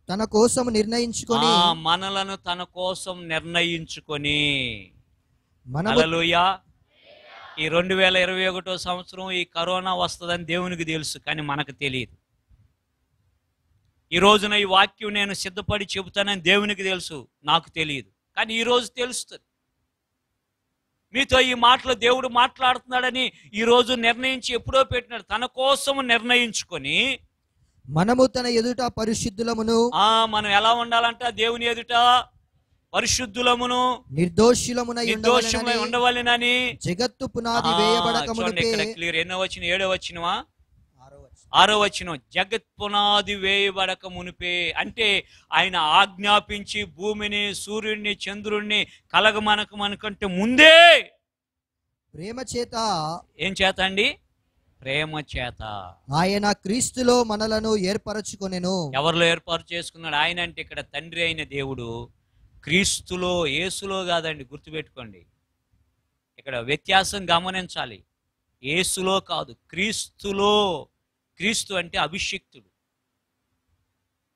తన కోసం నిర్ణయించుకొని, మనలను తన కోసం నిర్ణయించుకొని. హల్లెలూయా. ఈ 2021వ సంవత్సరం ఈ కరోనా వస్తుందని దేవునికి తెలుసు, కానీ మనకు తెలియదు. ఈ రోజున ఈ వాక్యం నేను సిద్ధపడి చెబుతానని దేవునికి తెలుసు, నాకు తెలియదు, కానీ ఈరోజు తెలుస్తుంది. మీతో ఈ మాటలు దేవుడు మాట్లాడుతున్నాడని ఈరోజు నిర్ణయించి ఎప్పుడో పెట్టినాడు. తన కోసం నిర్ణయించుకొని మనము తన ఎదుట పరిశుద్ధులమును, మనం ఎలా ఉండాలంట? దేవుని ఎదుట పరిశుద్ధులమును నిర్దోషులమునై ఉండవలెనని జగత్తు పునాది వేయబడక మునుపే. ఇక్కడ క్లియర్. ఎన్నో వచ్చిన? 7వ వచనమా? 6వ వచనం. జగత్ పునాది వేయబడక మునిపే అంటే ఆయన ఆజ్ఞాపించి భూమిని, సూర్యుడిని, చంద్రుణ్ణి మనకంటే ముందే ప్రేమ చేత. ఏం చేత అండి? ప్రేమ చేత ఆయన క్రీస్తులో మనలను ఏర్పరచుకొనెను. ఎవరిలో ఏర్పాటు చేసుకున్నాడు? ఆయన అంటే ఇక్కడ తండ్రి అయిన దేవుడు క్రీస్తులో, యేసులో కాదండి, గుర్తుపెట్టుకోండి. ఇక్కడ వ్యత్యాసం గమనించాలి. యేసులో కాదు, క్రీస్తులో. క్రీస్తు అంటే అభిషిక్తుడు.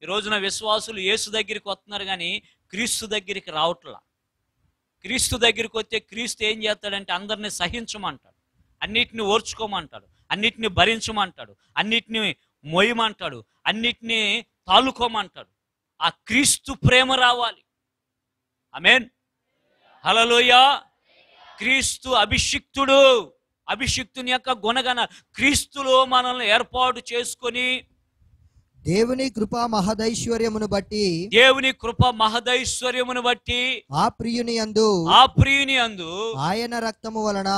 ఈ రోజున విశ్వాసులు యేసు దగ్గరికి వస్తున్నారు కానీ క్రీస్తు దగ్గరికి రావట్లా. క్రీస్తు దగ్గరికి వస్తే క్రీస్తు ఏం చేస్తాడంటే అందరినీ సహించమంటాడు, అన్నిటిని ఓర్చుకోమంటాడు, అన్నిటిని భరించమంటాడు, అన్నిటిని మోయమంటాడు, అన్నిటినీ తాలుకోమంటాడు. ఆ క్రీస్తు ప్రేమ రావాలి. ఆమేన్, హల్లెలూయా. క్రీస్తు అభిషిక్తుడు. అభిషిక్తుని యొక్క గుణగణ క్రీస్తులో మనల్ని ఏర్పాటు చేసుకొని దేవుని కృపా మహదైశ్వర్యమును బట్టి, దేవుని కృప మహదైశ్వర్యమును బట్టి ఆ ప్రియుని యందు ఆయన రక్తము వలన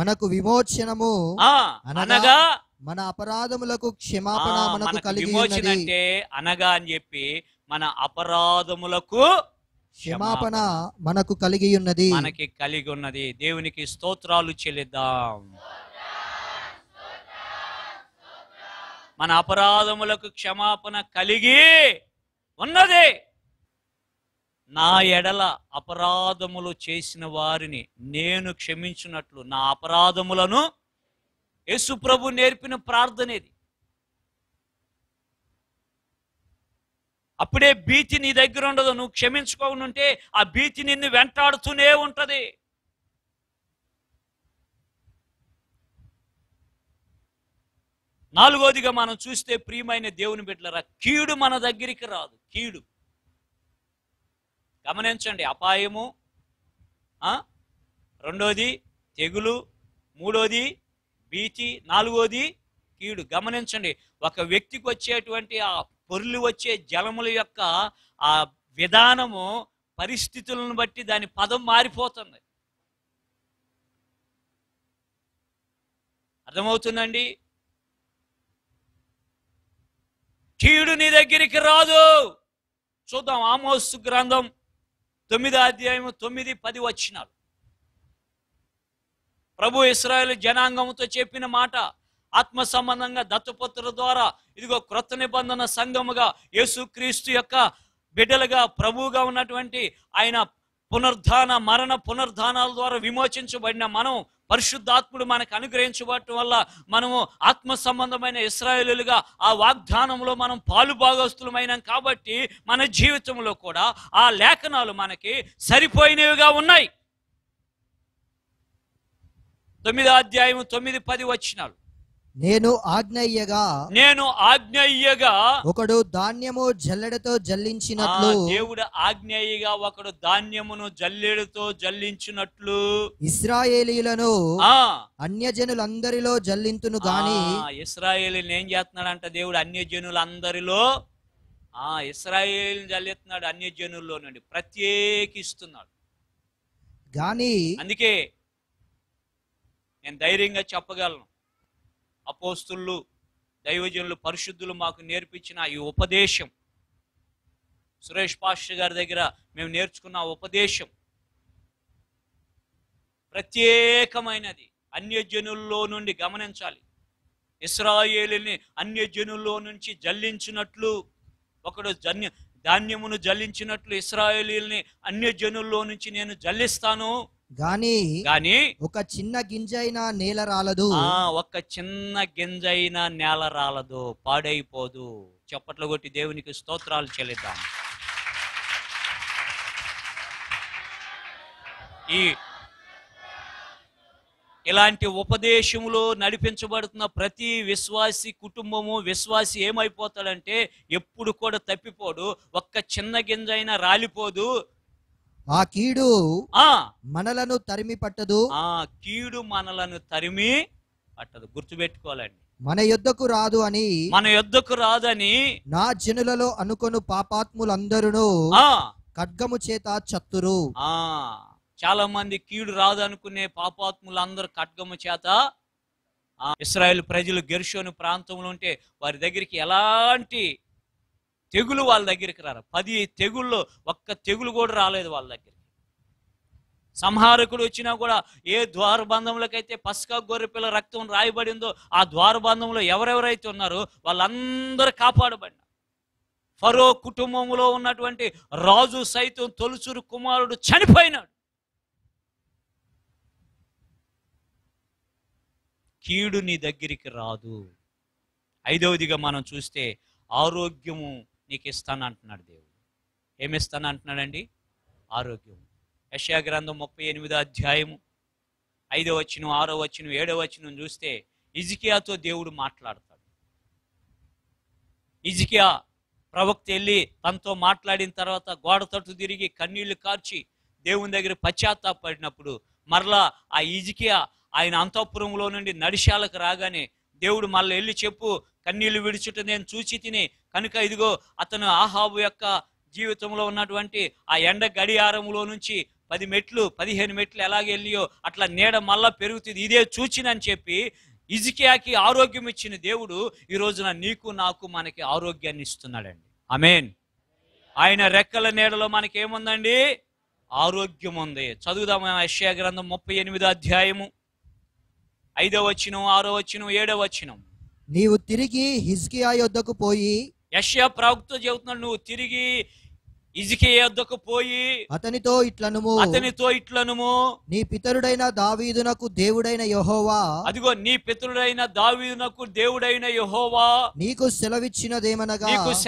మనకు విమోచనము, అనగా మన అపరాధములకు క్షమాపణ మనకు కలిగి ఉన్నది. అంటే అనగా అని చెప్పి మన అపరాధములకు క్షమాపణ మనకు కలిగి ఉన్నది. మనకి కలిగి ఉన్నది. దేవునికి స్తోత్రాలు చెల్లిద్దాం. మన అపరాధములకు క్షమాపణ కలిగి ఉన్నది. నా ఎడల అపరాధములు చేసిన వారిని నేను క్షమించినట్లు నా అపరాధములను, యేసు ప్రభు నేర్పిన ప్రార్థన ఇది. అప్పుడే భీతి నీ దగ్గర ఉండదు. నువ్వు క్షమించుకోనుంటే ఆ భీతి నిన్ను వెంటాడుతూనే ఉంటది. నాలుగోదిగా మనం చూస్తే ప్రియమైన దేవుని బిడ్డలారా, కీడు మన దగ్గరికి రాదు. కీడు గమనించండి. అపాయము, రెండోది తెగులు, మూడోది భీతి, నాలుగోది కీడు. గమనించండి, ఒక వ్యక్తికి వచ్చేటువంటి ఆ పొర్లు వచ్చే జలముల యొక్క ఆ విధానము పరిస్థితులను బట్టి దాని పదం మారిపోతుంది. అర్థమవుతుందండి? కీడు నీ దగ్గరికి రాదు. చూద్దాం ఆమోసు గ్రంథం 9వ అధ్యాయం 9-10 వచనాలు. ప్రభు ఇశ్రాయేలు జనాంగంతో చెప్పిన మాట ఆత్మ సంబంధంగా దత్తపుత్రుల ద్వారా ఇదిగో క్రొత్త నిబంధన సంఘముగా యేసుక్రీస్తు యొక్క బిడ్డలుగా ప్రభువుగా ఉన్నటువంటి ఆయన మరణ పునరుద్ధానాల ద్వారా విమోచించబడిన మనం, పరిశుద్ధాత్ముడు మనకు అనుగ్రహించబడటం వల్ల మనము ఆత్మ సంబంధమైన ఇశ్రాయేలుగా ఆ వాగ్దానంలో మనం పాలుభాగస్తులమైనాం. కాబట్టి మన జీవితంలో కూడా ఆ లేఖనాలు మనకి సరిపోయినవిగా ఉన్నాయి. 9వ అధ్యాయం 9-10 వచనాలు. నేను ఆజ్ఞయ్యగా ఒకడు ధాన్యము జల్లెడతో జల్లించినట్లు, దేవుడు ఆజ్ఞయ్యగా ఒకడు ధాన్యమును జల్లెడతో జల్లించినట్లు ఇశ్రాయేలీయులను అన్యజనులందరిలో జల్లింతును గాని. ఇశ్రాయేలీని ఏం చేస్తున్నాడంట దేవుడు? అన్యజనులందరిలో ఇశ్రాయేలీని జల్లిస్తున్నాడు. అన్యజనుల్లో నుండి ప్రత్యేకిస్తున్నాడు గాని. అందుకే నేను ధైర్యంగా చెప్పగలను, అపోస్తులు, దైవజనులు, పరిశుద్ధులు మాకు నేర్పించిన ఈ ఉపదేశం, సురేష్ పాస్టర్ గారి దగ్గర మేము నేర్చుకున్న ఉపదేశం ప్రత్యేకమైనది. అన్యజనుల్లో నుండి గమనించాలి, ఇశ్రాయేలుని అన్యజనుల్లో నుంచి జల్లించినట్లు ఒకడు ధాన్యమును జల్లించినట్లు ఇశ్రాయేలీల్ని అన్యజనుల్లో నుంచి నేను జల్లిస్తాను. గాని ఒక చిన్న గింజైనా నేల రాలదు. ఒక చిన్న గింజైనా నేల రాలదు, పాడైపోదు. చప్పట్లు కొట్టి దేవునికి స్తోత్రాలు చెల్లిద్దాం. ఇలాంటి ఉపదేశములో నడిపించబడుతున్న ప్రతి విశ్వాసి కుటుంబము, విశ్వాసి ఏమైపోతాడంటే ఎప్పుడు కూడా తప్పిపోడు. ఒక్క చిన్న గింజైనా రాలిపోదు. ఆ కీడు మనలను తరిమి పట్టదు. కీడు మనలను తరిమి పట్టదు. గుర్తుపెట్టుకోవాలండి. మన యొద్దకు రాదు అని నా జనులలో అనుకొను పాపాత్ములందరూ ఖడ్గము చేత చత్తురు. చాలా మంది కీడు రాదు అనుకునే పాపాత్ములందరూ ఖడ్గము చేత. ఇశ్రాయేలు ప్రజలు గెర్షోను ప్రాంతంలో ఉంటే వారి దగ్గరికి ఎలాంటి తెగులు వాళ్ళ దగ్గరికి రారు. 10 తెగుళ్ళు ఒక్క తెగులు కూడా రాలేదు వాళ్ళ దగ్గరికి. సంహారకుడు వచ్చినా కూడా ఏ ద్వారబంధంలోకైతే పస్కా గొర్రెపిల్ల రక్తం రాయబడిందో ఆ ద్వారబంధంలో ఎవరెవరైతే ఉన్నారో వాళ్ళందరూ కాపాడబడినారు. ఫరో కుటుంబంలో ఉన్నటువంటి రాజు సైతం తొలుచురు కుమారుడు చనిపోయినాడు. కీడు నీ దగ్గరికి రాదు. 5వదిగా మనం చూస్తే ఆరోగ్యము నీకు ఇస్తానంటున్నాడు దేవుడు. ఏమిస్తానంటున్నాడండి? ఆరోగ్యం. యెషయా గ్రంథం 38వ అధ్యాయము 5వ వచనం, 6వ వచనం, 7వ వచనం చూస్తే హిజ్కియాతో దేవుడు మాట్లాడతాడు. హిజ్కియా ప్రవక్త వెళ్ళి తనతో మాట్లాడిన తర్వాత గోడ తట్టు తిరిగి కన్నీళ్లు కార్చి దేవుని దగ్గర పశ్చాత్తాపడినప్పుడు మరలా ఆ హిజ్కియా ఆయన అంతఃపురంలో నుండి నడిశాలకు రాగానే దేవుడు మళ్ళీ వెళ్ళి చెప్పు, కన్నీళ్లు విడుచుట నేను చూచి తిని కనుక ఇదిగో అతను ఆహాబు యొక్క జీవితంలో ఉన్నటువంటి ఆ ఎండ గడియారంలో నుంచి 10 మెట్లు 15 మెట్లు ఎలాగ వెళ్ళియో అట్లా నీడ మళ్ళా పెరుగుతుంది, ఇదే చూచినని చెప్పి హిజ్కియాకి ఆరోగ్యం ఇచ్చిన దేవుడు ఈ రోజున నీకు నాకు మనకి ఆరోగ్యాన్ని ఇస్తున్నాడండి. ఆమేన్. ఆయన రెక్కల నీడలో మనకి ఏముందండి? ఆరోగ్యం ఉంది. చదువుదాం యెషయా గ్రంథం 38వ అధ్యాయము 5వ వచనం, 6వ వచనం, 7వ వచనం. నీవు తిరిగి హిజ్కియా యొద్దకు పోయి, యెషయా ప్రవక్త చెబుతున్నాడు, నువ్వు తిరిగి హిజ్కియా యొద్దకు పోయి అతనితో ఇట్లనుము, నీ పితరుడైన దావీదునకు దేవుడైన యెహోవా, అదిగో నీ పితరుడైన దావీదునకు దేవుడైన యెహోవా నీకు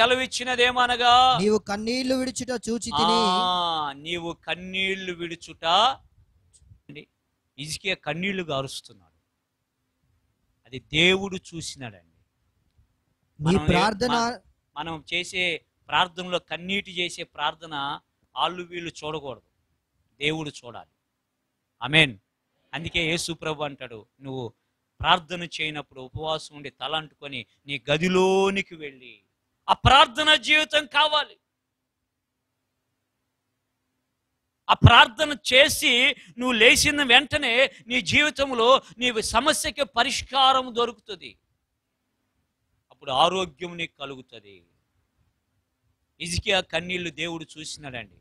సెలవిచ్చినదేమనగా నీవు కన్నీళ్లు విడుచుట చూచి తిని. నీవు కన్నీళ్లు విడుచుట. హిజ్కియా కన్నీళ్లు గారుస్తున్నాడు. అది దేవుడు చూసినాడండి. మనం చేసే ప్రార్థనలో కన్నీటి చేసే ప్రార్థన వాళ్ళు వీళ్ళు చూడకూడదు, దేవుడు చూడాలి. ఆమేన్. అందుకే యేసు ప్రభు అంటాడు, నువ్వు ప్రార్థన చేయనప్పుడు ఉపవాసం ఉండి తల అంటుకొని నీ గదిలోనికి వెళ్ళి ఆ ప్రార్థన జీవితం కావాలి. ఆ ప్రార్థన చేసి నువ్వు లేచిన వెంటనే నీ జీవితంలో నీ సమస్యకి పరిష్కారం దొరుకుతుంది. అప్పుడు ఆరోగ్యం నీకు కలుగుతుంది. హిజ్కియా కన్నీళ్లు దేవుడు చూసినాడండి.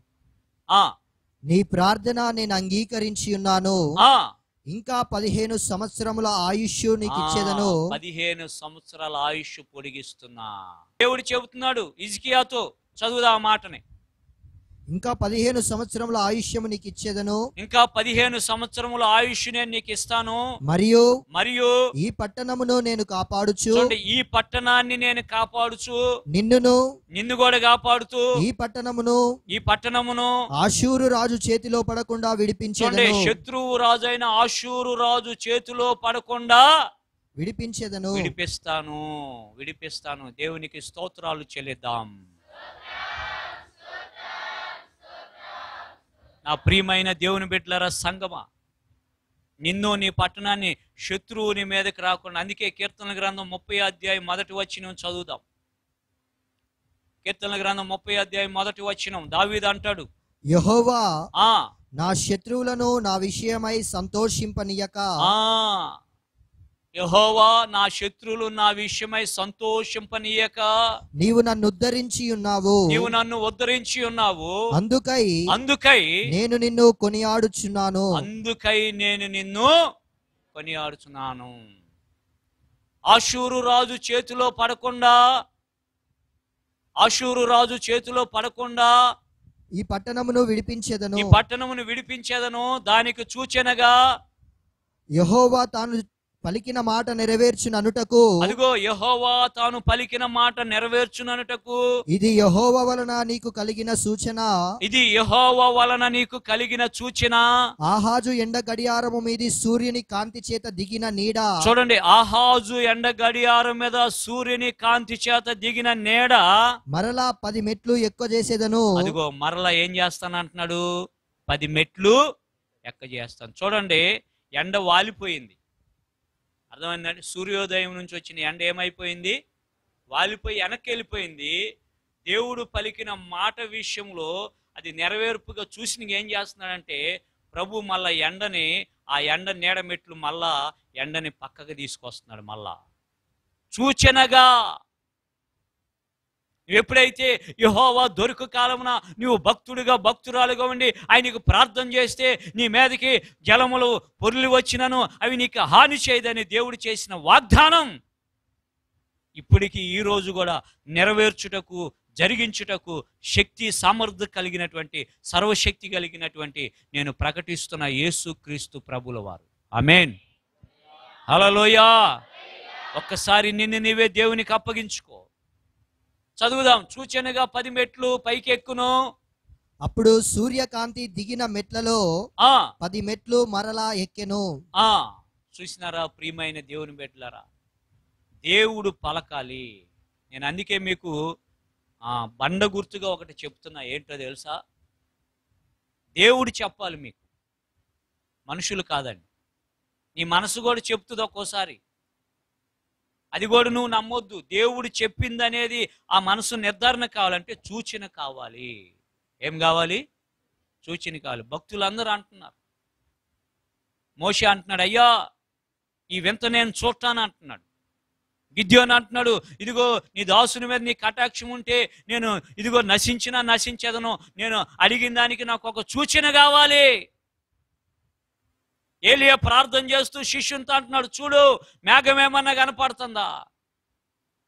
నీ ప్రార్థన నేను అంగీకరించి ఉన్నాను, ఇంకా 15 సంవత్సరముల ఆయుష్ నీకు ఇచ్చేదను. 15 సంవత్సరాల ఆయుష్ పొడిగిస్తున్నా దేవుడు చెబుతున్నాడు హిజ్కియాతో. చదువుదా ఆ మాటని. ఇంకా 15 సంవత్సరముల ఆయుష్యము నీకు ఇచ్చేదను, ఇంకా 15 సంవత్సరముల ఆయుష్ నేను నీకు ఇస్తాను. మరియు ఈ పట్టణమును నేను కాపాడుచు, ఈ పట్టణాన్ని నేను కాపాడుచు, నిన్ను కూడా కాపాడుతూ ఈ పట్టణమును ఆషూరు రాజు చేతిలో పడకుండా విడిపించేదను. శత్రువు రాజు అయిన ఆషూరు రాజు చేతిలో పడకుండా విడిపిస్తాను. దేవునికి స్తోత్రాలు చెల్లిద్దాం. నా ప్రియమైన దేవుని బిడ్డలారా, సంగమా, నిన్ను నీ పట్టణాన్ని శత్రువు నీ మీదకి రాకుండా. అందుకే కీర్తన గ్రంథం 30వ అధ్యాయం 1వ వచనం చదువుదాం. కీర్తన గ్రంథం 30వ అధ్యాయం 1వ వచనం దావీదు అంటాడు, యెహోవా నా శత్రువులను నా విషయమై సంతోషింపనీయక. యెహోవా నా శత్రువులు నా విషయమై సంతోషింపనీయక. నీవు నన్ను ఉద్ధరించి ఉన్నావు, అందుకై నేను నిన్ను కొనియాడుచున్నాను. ఆషూరు రాజు చేతిలో పడకుండా ఈ పట్టణమును విడిపించేదను. దానికి సూచనగా యెహోవా తాను పలికిన మాట నెరవేర్చుననుటకు. అదిగో యెహోవా తాను పలికిన మాట నెరవేర్చుననుటకు. ఇది యెహోవా వలన నీకు కలిగిన సూచన. ఆహాజు ఎండ గడియారము మీద సూర్యుని కాంతి చేత దిగిన నీడ. చూడండి, ఆహాజు ఎండ గడియారం మీద సూర్యుని కాంతి చేత దిగిన నీడ మరలా 10 మెట్లు ఎక్కువ చేసేదను. అదిగో మరలా ఏం చేస్తాను అంటున్నాడు? 10 మెట్లు ఎక్కువ చేస్తాను. చూడండి, ఎండ వాలిపోయింది, అర్థమైందండి? సూర్యోదయం నుంచి వచ్చిన ఎండ ఏమైపోయింది? వాలిపోయి వెనక్కి వెళ్ళిపోయింది. దేవుడు పలికిన మాట విషయంలో అది నెరవేర్పుగా చూసి ఏం చేస్తున్నాడంటే ప్రభు మళ్ళా ఎండని, ఆ ఎండ నీడ మెట్లు మళ్ళా ఎండని పక్కకు తీసుకొస్తున్నాడు. మళ్ళా సూచనగా ఎప్పుడైతే యెహోవా దొరుకు కాలమున నువ్వు భక్తుడిగా భక్తురాలుగా ఉండి ఆయనకు ప్రార్థన చేస్తే నీ మీదకి జలములు పొర్లి వచ్చినను అవి నీకు హాని చేయదని దేవుడు చేసిన వాగ్దానం ఇప్పటికీ ఈ రోజు కూడా నెరవేర్చుటకు, జరిగించుటకు శక్తి సామర్థ్యం కలిగినటువంటి, సర్వశక్తి కలిగినటువంటి నేను ప్రకటిస్తున్న యేసుక్రీస్తు ప్రభుల వారు. ఆమేన్. హల్లెలూయా. ఒక్కసారి నిన్ను నీవే దేవునికి అప్పగించుకో. చదువుదాం. సూచనగా 10 మెట్లు పైకి ఎక్కును. అప్పుడు సూర్యకాంతి దిగిన మెట్లలో 10 మెట్లు మరలా ఎక్కెను. చూసినారా ప్రియమైన దేవుని బిడ్డలారా, దేవుడు పలకాలి. నేను అందుకే మీకు బండ గుర్తుగా ఒకటి చెప్తున్నా. ఏంటో తెలుసా? దేవుడు చెప్పాలి మీకు, మనుషులు కాదండి. నీ మనసు కూడా చెప్తుంది ఒక్కోసారి. అది కూడా నువ్వు నమ్మొద్దు. దేవుడు చెప్పింది అనేది ఆ మనసు నిర్ధారణ కావాలంటే సూచన కావాలి. ఏం కావాలి? సూచన కావాలి. భక్తులందరూ అంటున్నారు. మోషే అంటున్నాడు, అయ్యా ఈ వింత నేను చూస్తాను అంటున్నాడు. గిద్యోను అంటున్నాడు, ఇదిగో నీ దాసుని మీద నీ కటాక్షం ఉంటే నేను ఇదిగో నశించినా నశించేదను, నేను అడిగిన దానికి నాకు ఒక సూచన కావాలి. ఏలియా ప్రార్థన చేస్తూ శిష్యునితో అంటున్నాడు, చూడు మేఘం ఏమన్నా కనపడుతుందా?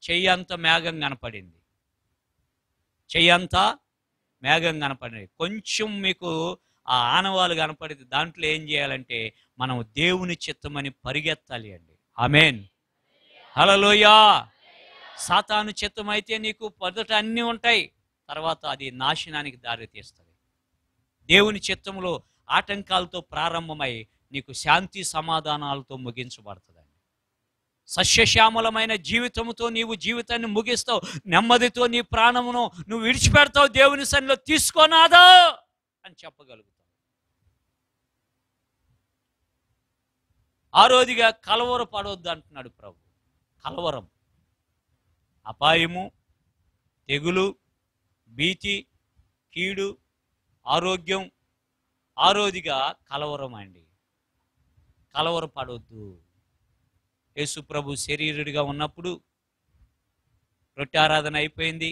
చెయ్యంత మేఘం కనపడింది. చెయ్యంత మేఘం కనపడింది. కొంచెం మీకు ఆ ఆనవాలు కనపడింది. దాంట్లో ఏం చేయాలంటే మనం దేవుని చిత్తమని పరిగెత్తాలి అండి. ఆమేన్. హల్లెలూయా. సాతాను చిత్తం అయితే నీకు మొదట అన్నీ ఉంటాయి, తర్వాత అది నాశనానికి దారి తీస్తుంది. దేవుని చిత్తంలో ఆటంకాలతో ప్రారంభమై నీకు శాంతి సమాధానాలతో ముగించబడుతుందండి. సస్యశ్యామలమైన జీవితంతో నీవు జీవితాన్ని ముగిస్తావు. నెమ్మదితో నీ ప్రాణమును నువ్వు విడిచిపెడతావు. దేవుని సన్నిధిలో తీసుకోనాదా అని చెప్పగలుగుతావు. ఆరోదిగా కలవరపడవద్దు అంటున్నాడు ప్రభు. కలవరం, అపాయము, తెగులు, భీతి, కీడు, ఆరోగ్యం, ఆరోదిగా కలవరం అండి. కలవరపడవద్దు. యేసు ప్రభు శరీరుడిగా ఉన్నప్పుడు రొట్టె ఆరాధన అయిపోయింది.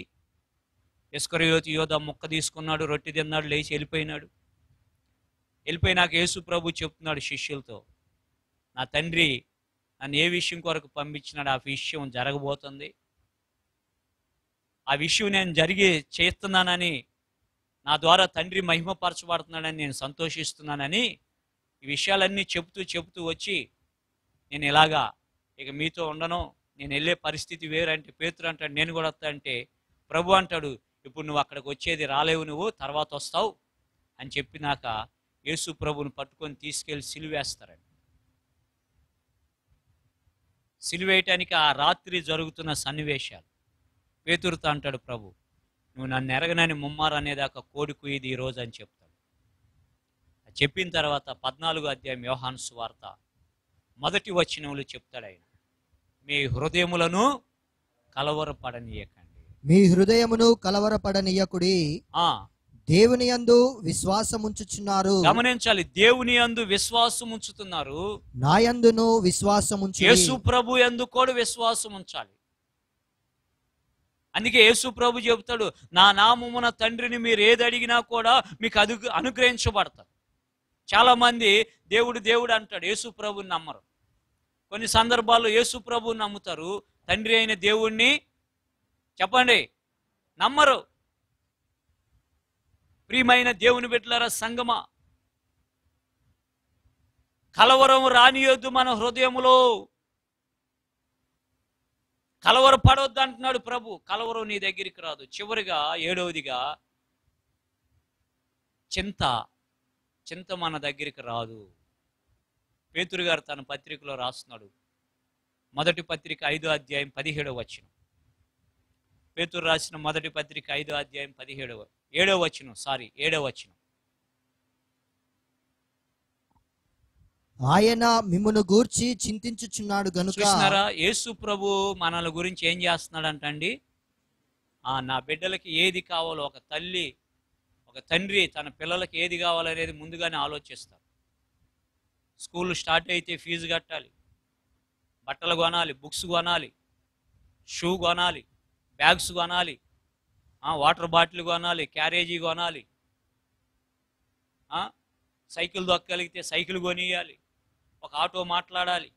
ఇస్కరియోతు యోధ ముక్క తీసుకున్నాడు, రొట్టె తిన్నాడు, లేచి వెళ్ళిపోయినాడు. వెళ్ళిపోయినాక యేసు ప్రభు చెప్తున్నాడు శిష్యులతో, నా తండ్రి నన్ను ఏ విషయం కొరకు పంపించినాడు ఆ విషయం జరగబోతుంది. ఆ విషయం నేను చేస్తున్నానని, నా ద్వారా తండ్రి మహిమపరచబడుతున్నాడని నేను సంతోషిస్తున్నానని ఈ విషయాలన్నీ చెబుతూ వచ్చి నేను ఇలాగా ఇక మీతో ఉండను, నేను వెళ్ళే పరిస్థితి వేరంటే పేతురు అంటాడు, నేను కూడా వస్తా అంటే ప్రభు అంటాడు, ఇప్పుడు నువ్వు అక్కడికి వచ్చేది రాలేవు, నువ్వు తర్వాత వస్తావు అని చెప్పినాక యేసు ప్రభుని పట్టుకొని తీసుకెళ్ళి సిలువేస్తారండి. సిలువేయటానికి ఆ రాత్రి జరుగుతున్న సన్నివేశాలు. పేతురుతో అంటాడు ప్రభు, నువ్వు నన్ను ఎరగనని ముమ్మారు అనేదాకా కోడి కుయ్యిది ఈరోజు అని చెప్తాడు. చెప్పిన తర్వాత 14వ అధ్యాయం యోహాను సువార్త 1వ వచనంలో చెప్తాడు ఆయన, మీ హృదయములను కలవరపడనీయకండి. మీ హృదయమును కలవరపడనీయకుడి. దేవుని యందు విశ్వాసం ఉంచుచున్నారు. గమనించాలి, దేవుని యందు విశ్వాసం ఉంచుతున్నారు, నా యందును విశ్వాసం ఉంచు. యేసు ప్రభు యందు కూడా విశ్వాసం ఉంచాలి. అందుకే యేసు ప్రభు చెబుతాడు, నా నామమున తండ్రిని మీరు ఏది అడిగినా కూడా మీకు అనుగ్రహించబడతారు. చాలా మంది దేవుడు దేవుడు అంటాడు, యేసు ప్రభుని నమ్మరు. కొన్ని సందర్భాల్లో యేసు ప్రభుని నమ్ముతారు, తండ్రి అయిన దేవుణ్ణి చెప్పండి నమ్మరు. ప్రియమైన దేవుని బిడ్డలారా, సంగమా, కలవరం రానియొద్దు మన హృదయములో. కలవరపడవద్దు అంటున్నాడు ప్రభు. కలవరం నీ దగ్గరికి రాదు. చివరిగా 7వదిగా చింత మన దగ్గరికి రాదు. పేతురు గారు తన పత్రికలో రాస్తున్నాడు, మొదటి పత్రిక 5వ అధ్యాయం 17వ వచనం. పేతురు రాసిన మొదటి పత్రిక 5వ అధ్యాయం 7వ వచనం. ఆయన మిమ్మును గూర్చి చింతించుచున్నాడు గనుక. చూసినారా, యేసు ప్రభు మనల గురించి ఏం చేస్తున్నాడంటండి? నా బిడ్డలకి ఏది కావాలో ఒక తల్లి ఒక తండ్రి తన పిల్లలకి ఏది కావాలనేది ముందుగానే ఆలోచిస్తారు. స్కూల్ స్టార్ట్ అయితే ఫీజు కట్టాలి, బట్టలు కొనాలి, బుక్స్ కొనాలి, షూ కొనాలి, బ్యాగ్స్ కొనాలి, వాటర్ బాటిల్ కొనాలి, క్యారేజీ కొనాలి, సైకిల్ దొక్కగలిగితే సైకిల్ కొనియాలి, ఒక ఆటో మాట్లాడాలి.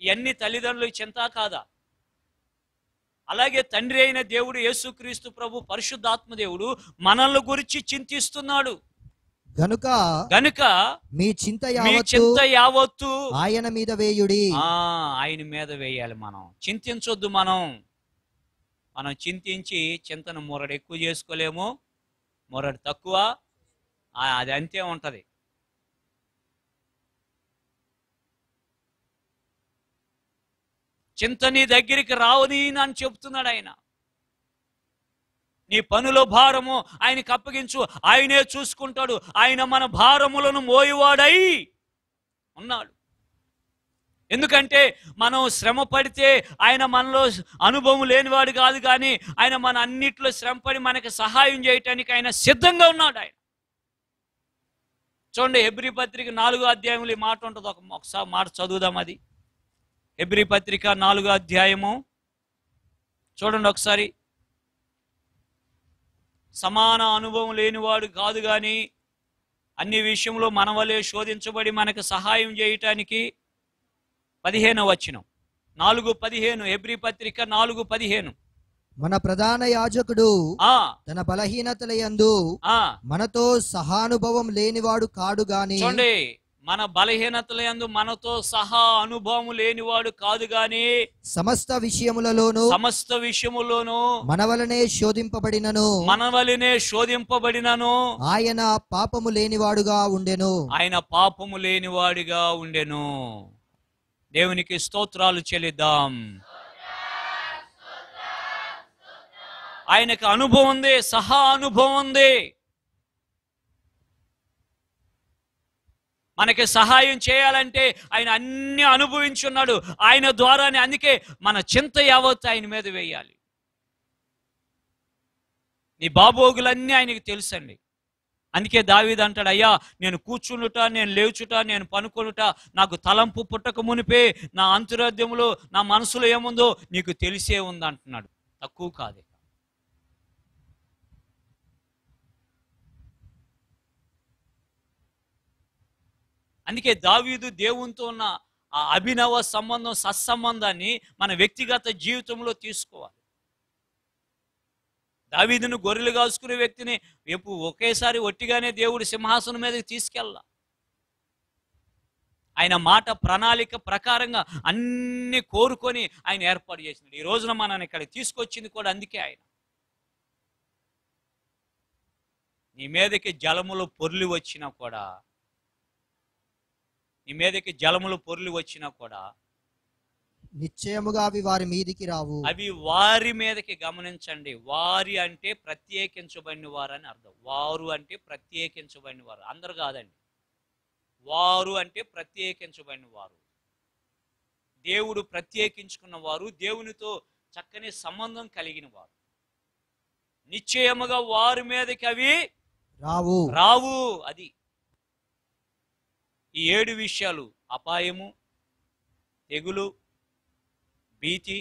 ఇవన్నీ తల్లిదండ్రులకు చింత కాదా? అలాగే తండ్రి అయిన దేవుడు యేసుక్రీస్తు ప్రభు పరిశుద్ధాత్మ దేవుడు మనల్ని గురించి చింతిస్తున్నాడు గనుక మీ చింత యావత్తు ఆయన మీద వేయుడి. ఆయన మీద వేయాలి. మనం చింతించొద్దు. మనం చింతించి చింతను మొరడు ఎక్కువ చేసుకోలేము, మొరడు తక్కువ, అది అంతే ఉంటది. చింత నీ దగ్గరికి రావని అని చెప్తున్నాడు ఆయన. నీ పనుల భారము ఆయనకి అప్పగించు, ఆయనే చూసుకుంటాడు. ఆయన మన భారములను మోయువాడై ఉన్నాడు. ఎందుకంటే మనం శ్రమ పడితే ఆయన మనలో అనుభవం లేనివాడు కాదు, కానీ ఆయన మన అన్నిట్లో శ్రమపడి మనకి సహాయం చేయటానికి ఆయన సిద్ధంగా ఉన్నాడు. ఆయన చూడండి, హెబ్రీ పత్రిక 4వ అధ్యాయంలో ఈ మాట ఉంటుంది. ఒకసారి మాట చదువుదాం. అది హెబ్రీ పత్రిక 4వ అధ్యాయము చూడండి ఒకసారి. సమాన అనుభవం లేనివాడు కాదు, కానీ అన్ని విషయంలో మన వలె శోధించబడి మనకు సహాయం చేయటానికి 15వ వచనం, 4:15, హెబ్రీ పత్రిక 4:15. మన ప్రధాన యాజకుడు తన బలహీనతల యందు మనతో సహానుభవం లేనివాడు కాడు గాని. చూడండి, మన బలహీనతల యందు మనతో సహా అనుభవం లేనివాడు కాదు గాని సమస్త విషయములలోను మన వలనే శోధింపబడినను ఆయన పాపము లేనివాడుగా ఉండెను. దేవునికి స్తోత్రాలు చెల్లిద్దాం. ఆయనకు అనుభవం ఉంది, సహా అనుభవం ఉంది. మనకి సహాయం చేయాలంటే ఆయన అన్ని అనుభవించున్నాడు. ఆయన ద్వారానే, అందుకే మన చింత యావత్తు ఆయన మీద వేయాలి. నీ బాబోగులన్నీ ఆయనకి తెలుసండి. అందుకే దావీదు అంటాడు, అయ్యా నేను కూర్చునుట, నేను లేచుట, నేను పనుకొనుట నాకు తలంపు పుట్టక మునిపే నా అంతరార్థ్యములో నా మనసులో ఏముందో నీకు తెలిసే ఉంది అంటున్నాడు. తక్కువ కాదే. అందుకే దావీదు దేవునితో ఉన్న ఆ అభినవ సంబంధం, సత్సంబంధాన్ని మన వ్యక్తిగత జీవితంలో తీసుకోవాలి. దావీదును గొర్రెలు కాసుకునే వ్యక్తిని ఎప్పుడు ఒకేసారి ఒట్టిగానే దేవుడు సింహాసనం మీదకి తీసుకెళ్ళ. ఆయన మాట ప్రణాళిక ప్రకారంగా అన్ని కోరుకొని ఆయన ఏర్పాటు చేసినాడు. ఈ రోజున మనల్ని ఇక్కడ తీసుకొచ్చింది కూడా అందుకే. ఆయన నీ మీదకి జలములు పొర్లి వచ్చినా కూడా, నిశ్చయముగా అవి వారి మీదికి రావు. అవి వారి మీదకి, గమనించండి, వారి అంటే ప్రత్యేకించబడిన వారు అని అర్థం. వారు అంటే ప్రత్యేకించబడిన వారు, అందరు కాదండి. వారు అంటే ప్రత్యేకించబడిన వారు, దేవుడు ప్రత్యేకించుకున్న వారు, దేవునితో చక్కని సంబంధం కలిగిన వారు. నిశ్చయముగా వారి మీదకి అవి రావు. అది ఈ 7 విషయాలు: అపాయము, తెగులు, భీతి,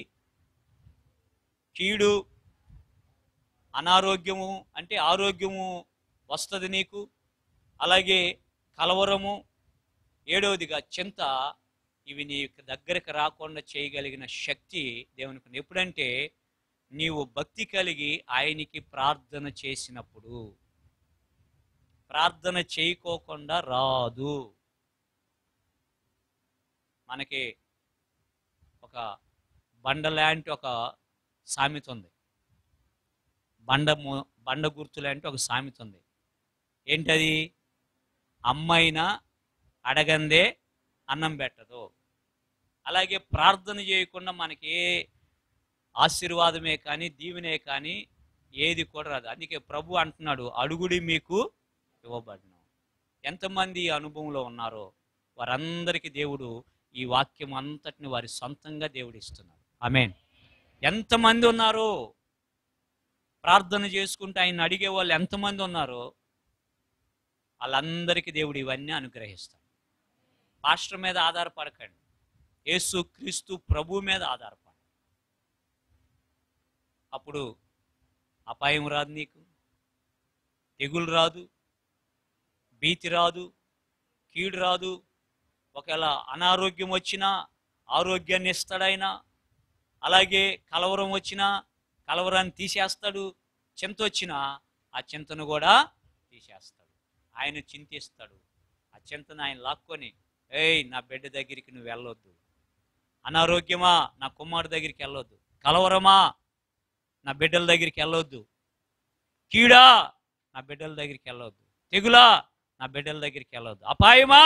కీడు, అనారోగ్యము అంటే ఆరోగ్యము వస్తుంది నీకు, అలాగే కలవరము, 7వదిగా చింత. ఇవి నీ దగ్గరకు రాకుండా చేయగలిగిన శక్తి దేవునికి. ఎప్పుడంటే నీవు భక్తి కలిగి ఆయనకి ప్రార్థన చేసినప్పుడు. ప్రార్థన చేయకోకుండా రాదు. మనకి ఒక బండ లాంటి ఒక సామెత ఉంది, బండ గుర్తు లాంటి ఒక సామెత ఉంది. ఏంటది? అమ్మైనా అడగందే అన్నం పెట్టదు. అలాగే ప్రార్థన చేయకుండా మనకి ఏ ఆశీర్వాదమే కానీ దీవెనే కానీ ఏది కూడా రాదు. అందుకే ప్రభు అంటున్నాడు, అడుగుడి మీకు ఇవ్వబడును. ఎంతమంది ఈ అనుభవంలో ఉన్నారో వారందరికీ దేవుడు ఈ వాక్యం అంతటిని వారి సొంతంగా దేవుడు ఇస్తున్నారు. ఆమేన్. ఎంతమంది ఉన్నారో, ప్రార్థన చేసుకుంటూ ఆయన అడిగే వాళ్ళు ఎంతమంది ఉన్నారో వాళ్ళందరికీ దేవుడు ఇవన్నీ అనుగ్రహిస్తాడు. పాస్టర్ మీద ఆధారపడకండి, యేసు క్రీస్తు ప్రభు మీద ఆధారపడండి. అప్పుడు అపాయం రాదు, నీకు తెగులు రాదు, భీతి రాదు, కీడు రాదు. ఒకవేళ అనారోగ్యం వచ్చినా ఆరోగ్యాన్ని ఇస్తాడాయన. అలాగే కలవరం వచ్చినా కలవరాన్ని తీసేస్తాడు. చింత వచ్చినా ఆ చింతను కూడా తీసేస్తాడు. ఆయన చింతిస్తాడు. ఆ చింతను ఆయన లాక్కొని, ఏయ్ నా బిడ్డ దగ్గరికి నువ్వు వెళ్ళొద్దు. అనారోగ్యమా నా కుమారుడి దగ్గరికి వెళ్ళొద్దు. కలవరమా నా బిడ్డల దగ్గరికి వెళ్ళొద్దు. కీడా నా బిడ్డల దగ్గరికి వెళ్ళొద్దు. తెగులా నా బిడ్డల దగ్గరికి వెళ్ళొద్దు. అపాయమా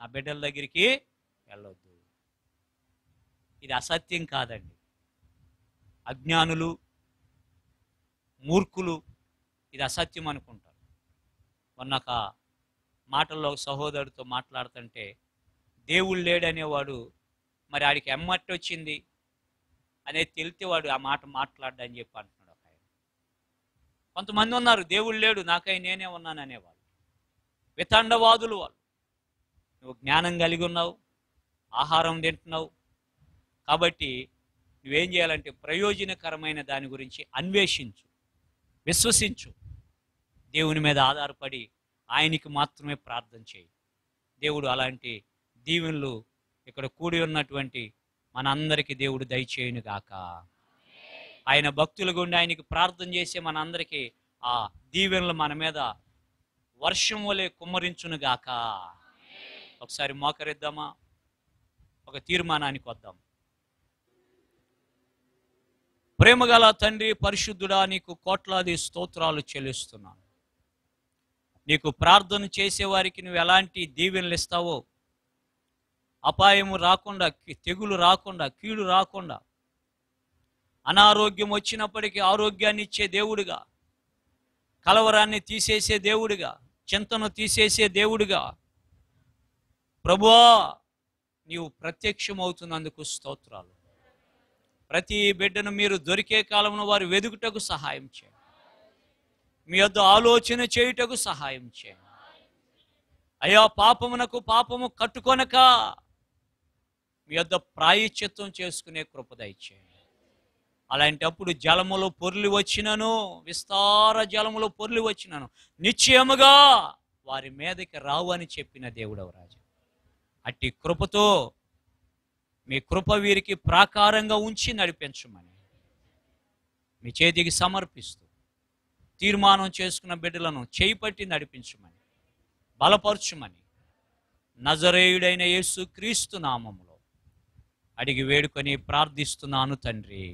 నా బిడ్డల దగ్గరికి వెళ్ళొద్దు. ఇది అసత్యం కాదండి. అజ్ఞానులు, మూర్ఖులు ఇది అసత్యం అనుకుంటారు. మొన్నొక మాటల్లో సహోదరుడితో మాట్లాడుతుంటే, దేవుడు లేడనేవాడు మరి ఆడికి ఎమ్మట్టి వచ్చింది అనేది తెలితే వాడు ఆ మాట మాట్లాడ్డని చెప్పి అంటున్నాడు ఒక ఆయన. కొంతమంది ఉన్నారు దేవుడు లేడు నాకై నేనే ఉన్నాను అనేవాళ్ళు, వితండవాదులు వాళ్ళు. నువ్వు జ్ఞానం కలిగి ఉన్నావు, ఆహారం తింటున్నావు, కాబట్టి నువ్వేం చేయాలంటే ప్రయోజనకరమైన దాని గురించి అన్వేషించు, విశ్వసించు, దేవుని మీద ఆధారపడి ఆయనకి మాత్రమే ప్రార్థన చేయి. దేవుడు అలాంటి దీవెనలు ఇక్కడ కూడి ఉన్నటువంటి మనందరికీ దేవుడు దయచేయును గాక. ఆయన భక్తుల గుండా ఆయనకి ప్రార్థన చేసే మనందరికీ ఆ దీవెనలు మన మీద వర్షం వలె కుమ్మరించును గాక. ఒకసారి మోకరిద్దామా, ఒక తీర్మానానికి వద్దాం. ప్రేమగల తండ్రి పరిశుద్ధుడా, నీకు కోట్లాది స్తోత్రాలు చెల్లిస్తున్నాను. నీకు ప్రార్థన చేసేవారికి నువ్వు ఎలాంటి దీవెనలు ఇస్తావో, అపాయము రాకుండా, తెగులు రాకుండా, కీడు రాకుండా, అనారోగ్యం వచ్చినప్పటికీ ఆరోగ్యాన్ని ఇచ్చే దేవుడిగా, కలవరాన్ని తీసేసే దేవుడిగా, చింతను తీసేసే దేవుడిగా ప్రభువా నీవు ప్రత్యక్షమవుతున్నందుకు స్తోత్రాలు. ప్రతి బిడ్డను మీరు దొరికే కాలంలో వారు వెదుకుటకు సహాయం చేయండి. మీ వద్ద ఆలోచన చేయుటకు సహాయం చేయండి. అయ్యా పాపమునకు పాపము కట్టుకొనక మీ వద్ద ప్రాయశ్చిత్తం చేసుకునే కృప దయచేయండి. అలాంటప్పుడు జలములో పొర్లి వచ్చినను, విస్తార జలములో పొర్లి వచ్చినను నిశ్చయముగా వారి మీదకి రావు అని చెప్పిన దేవుడవు రాజా. అట్టి కృపతో మీ కృప వీరికి ప్రాకారంగా ఉంచి నడిపించమని మీ చేతికి సమర్పిస్తూ తీర్మానం చేసుకున్న బిడ్డలను చేయిపట్టి నడిపించమని, బలపరచుమని నజరేయుడైన యేసు క్రీస్తు నామములో అడిగి వేడుకొని ప్రార్థిస్తున్నాను తండ్రి.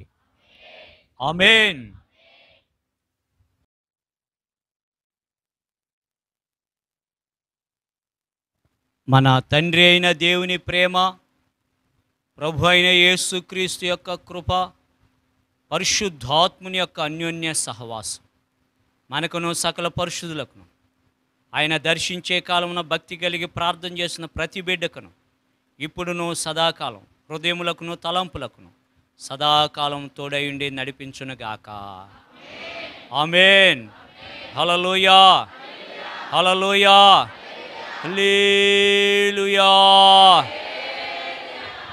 ఆమేన్. మన తండ్రి అయిన దేవుని ప్రేమ, ప్రభు అయిన యేసుక్రీస్తు యొక్క కృప, పరిశుద్ధాత్ముని యొక్క అన్యోన్య సహవాసం మనకును సకల పరిశుద్ధులకును, ఆయన దర్శించే కాలమున భక్తి కలిగి ప్రార్థన చేసిన ప్రతి బిడ్డకును ఇప్పుడును సదాకాలం హృదయములకును తలంపులకును సదాకాలం తోడయుండి నడిపించునుగాక. ఆమేన్. హల్లెలూయా, హల్లెలూయా, హల్లెలూయా.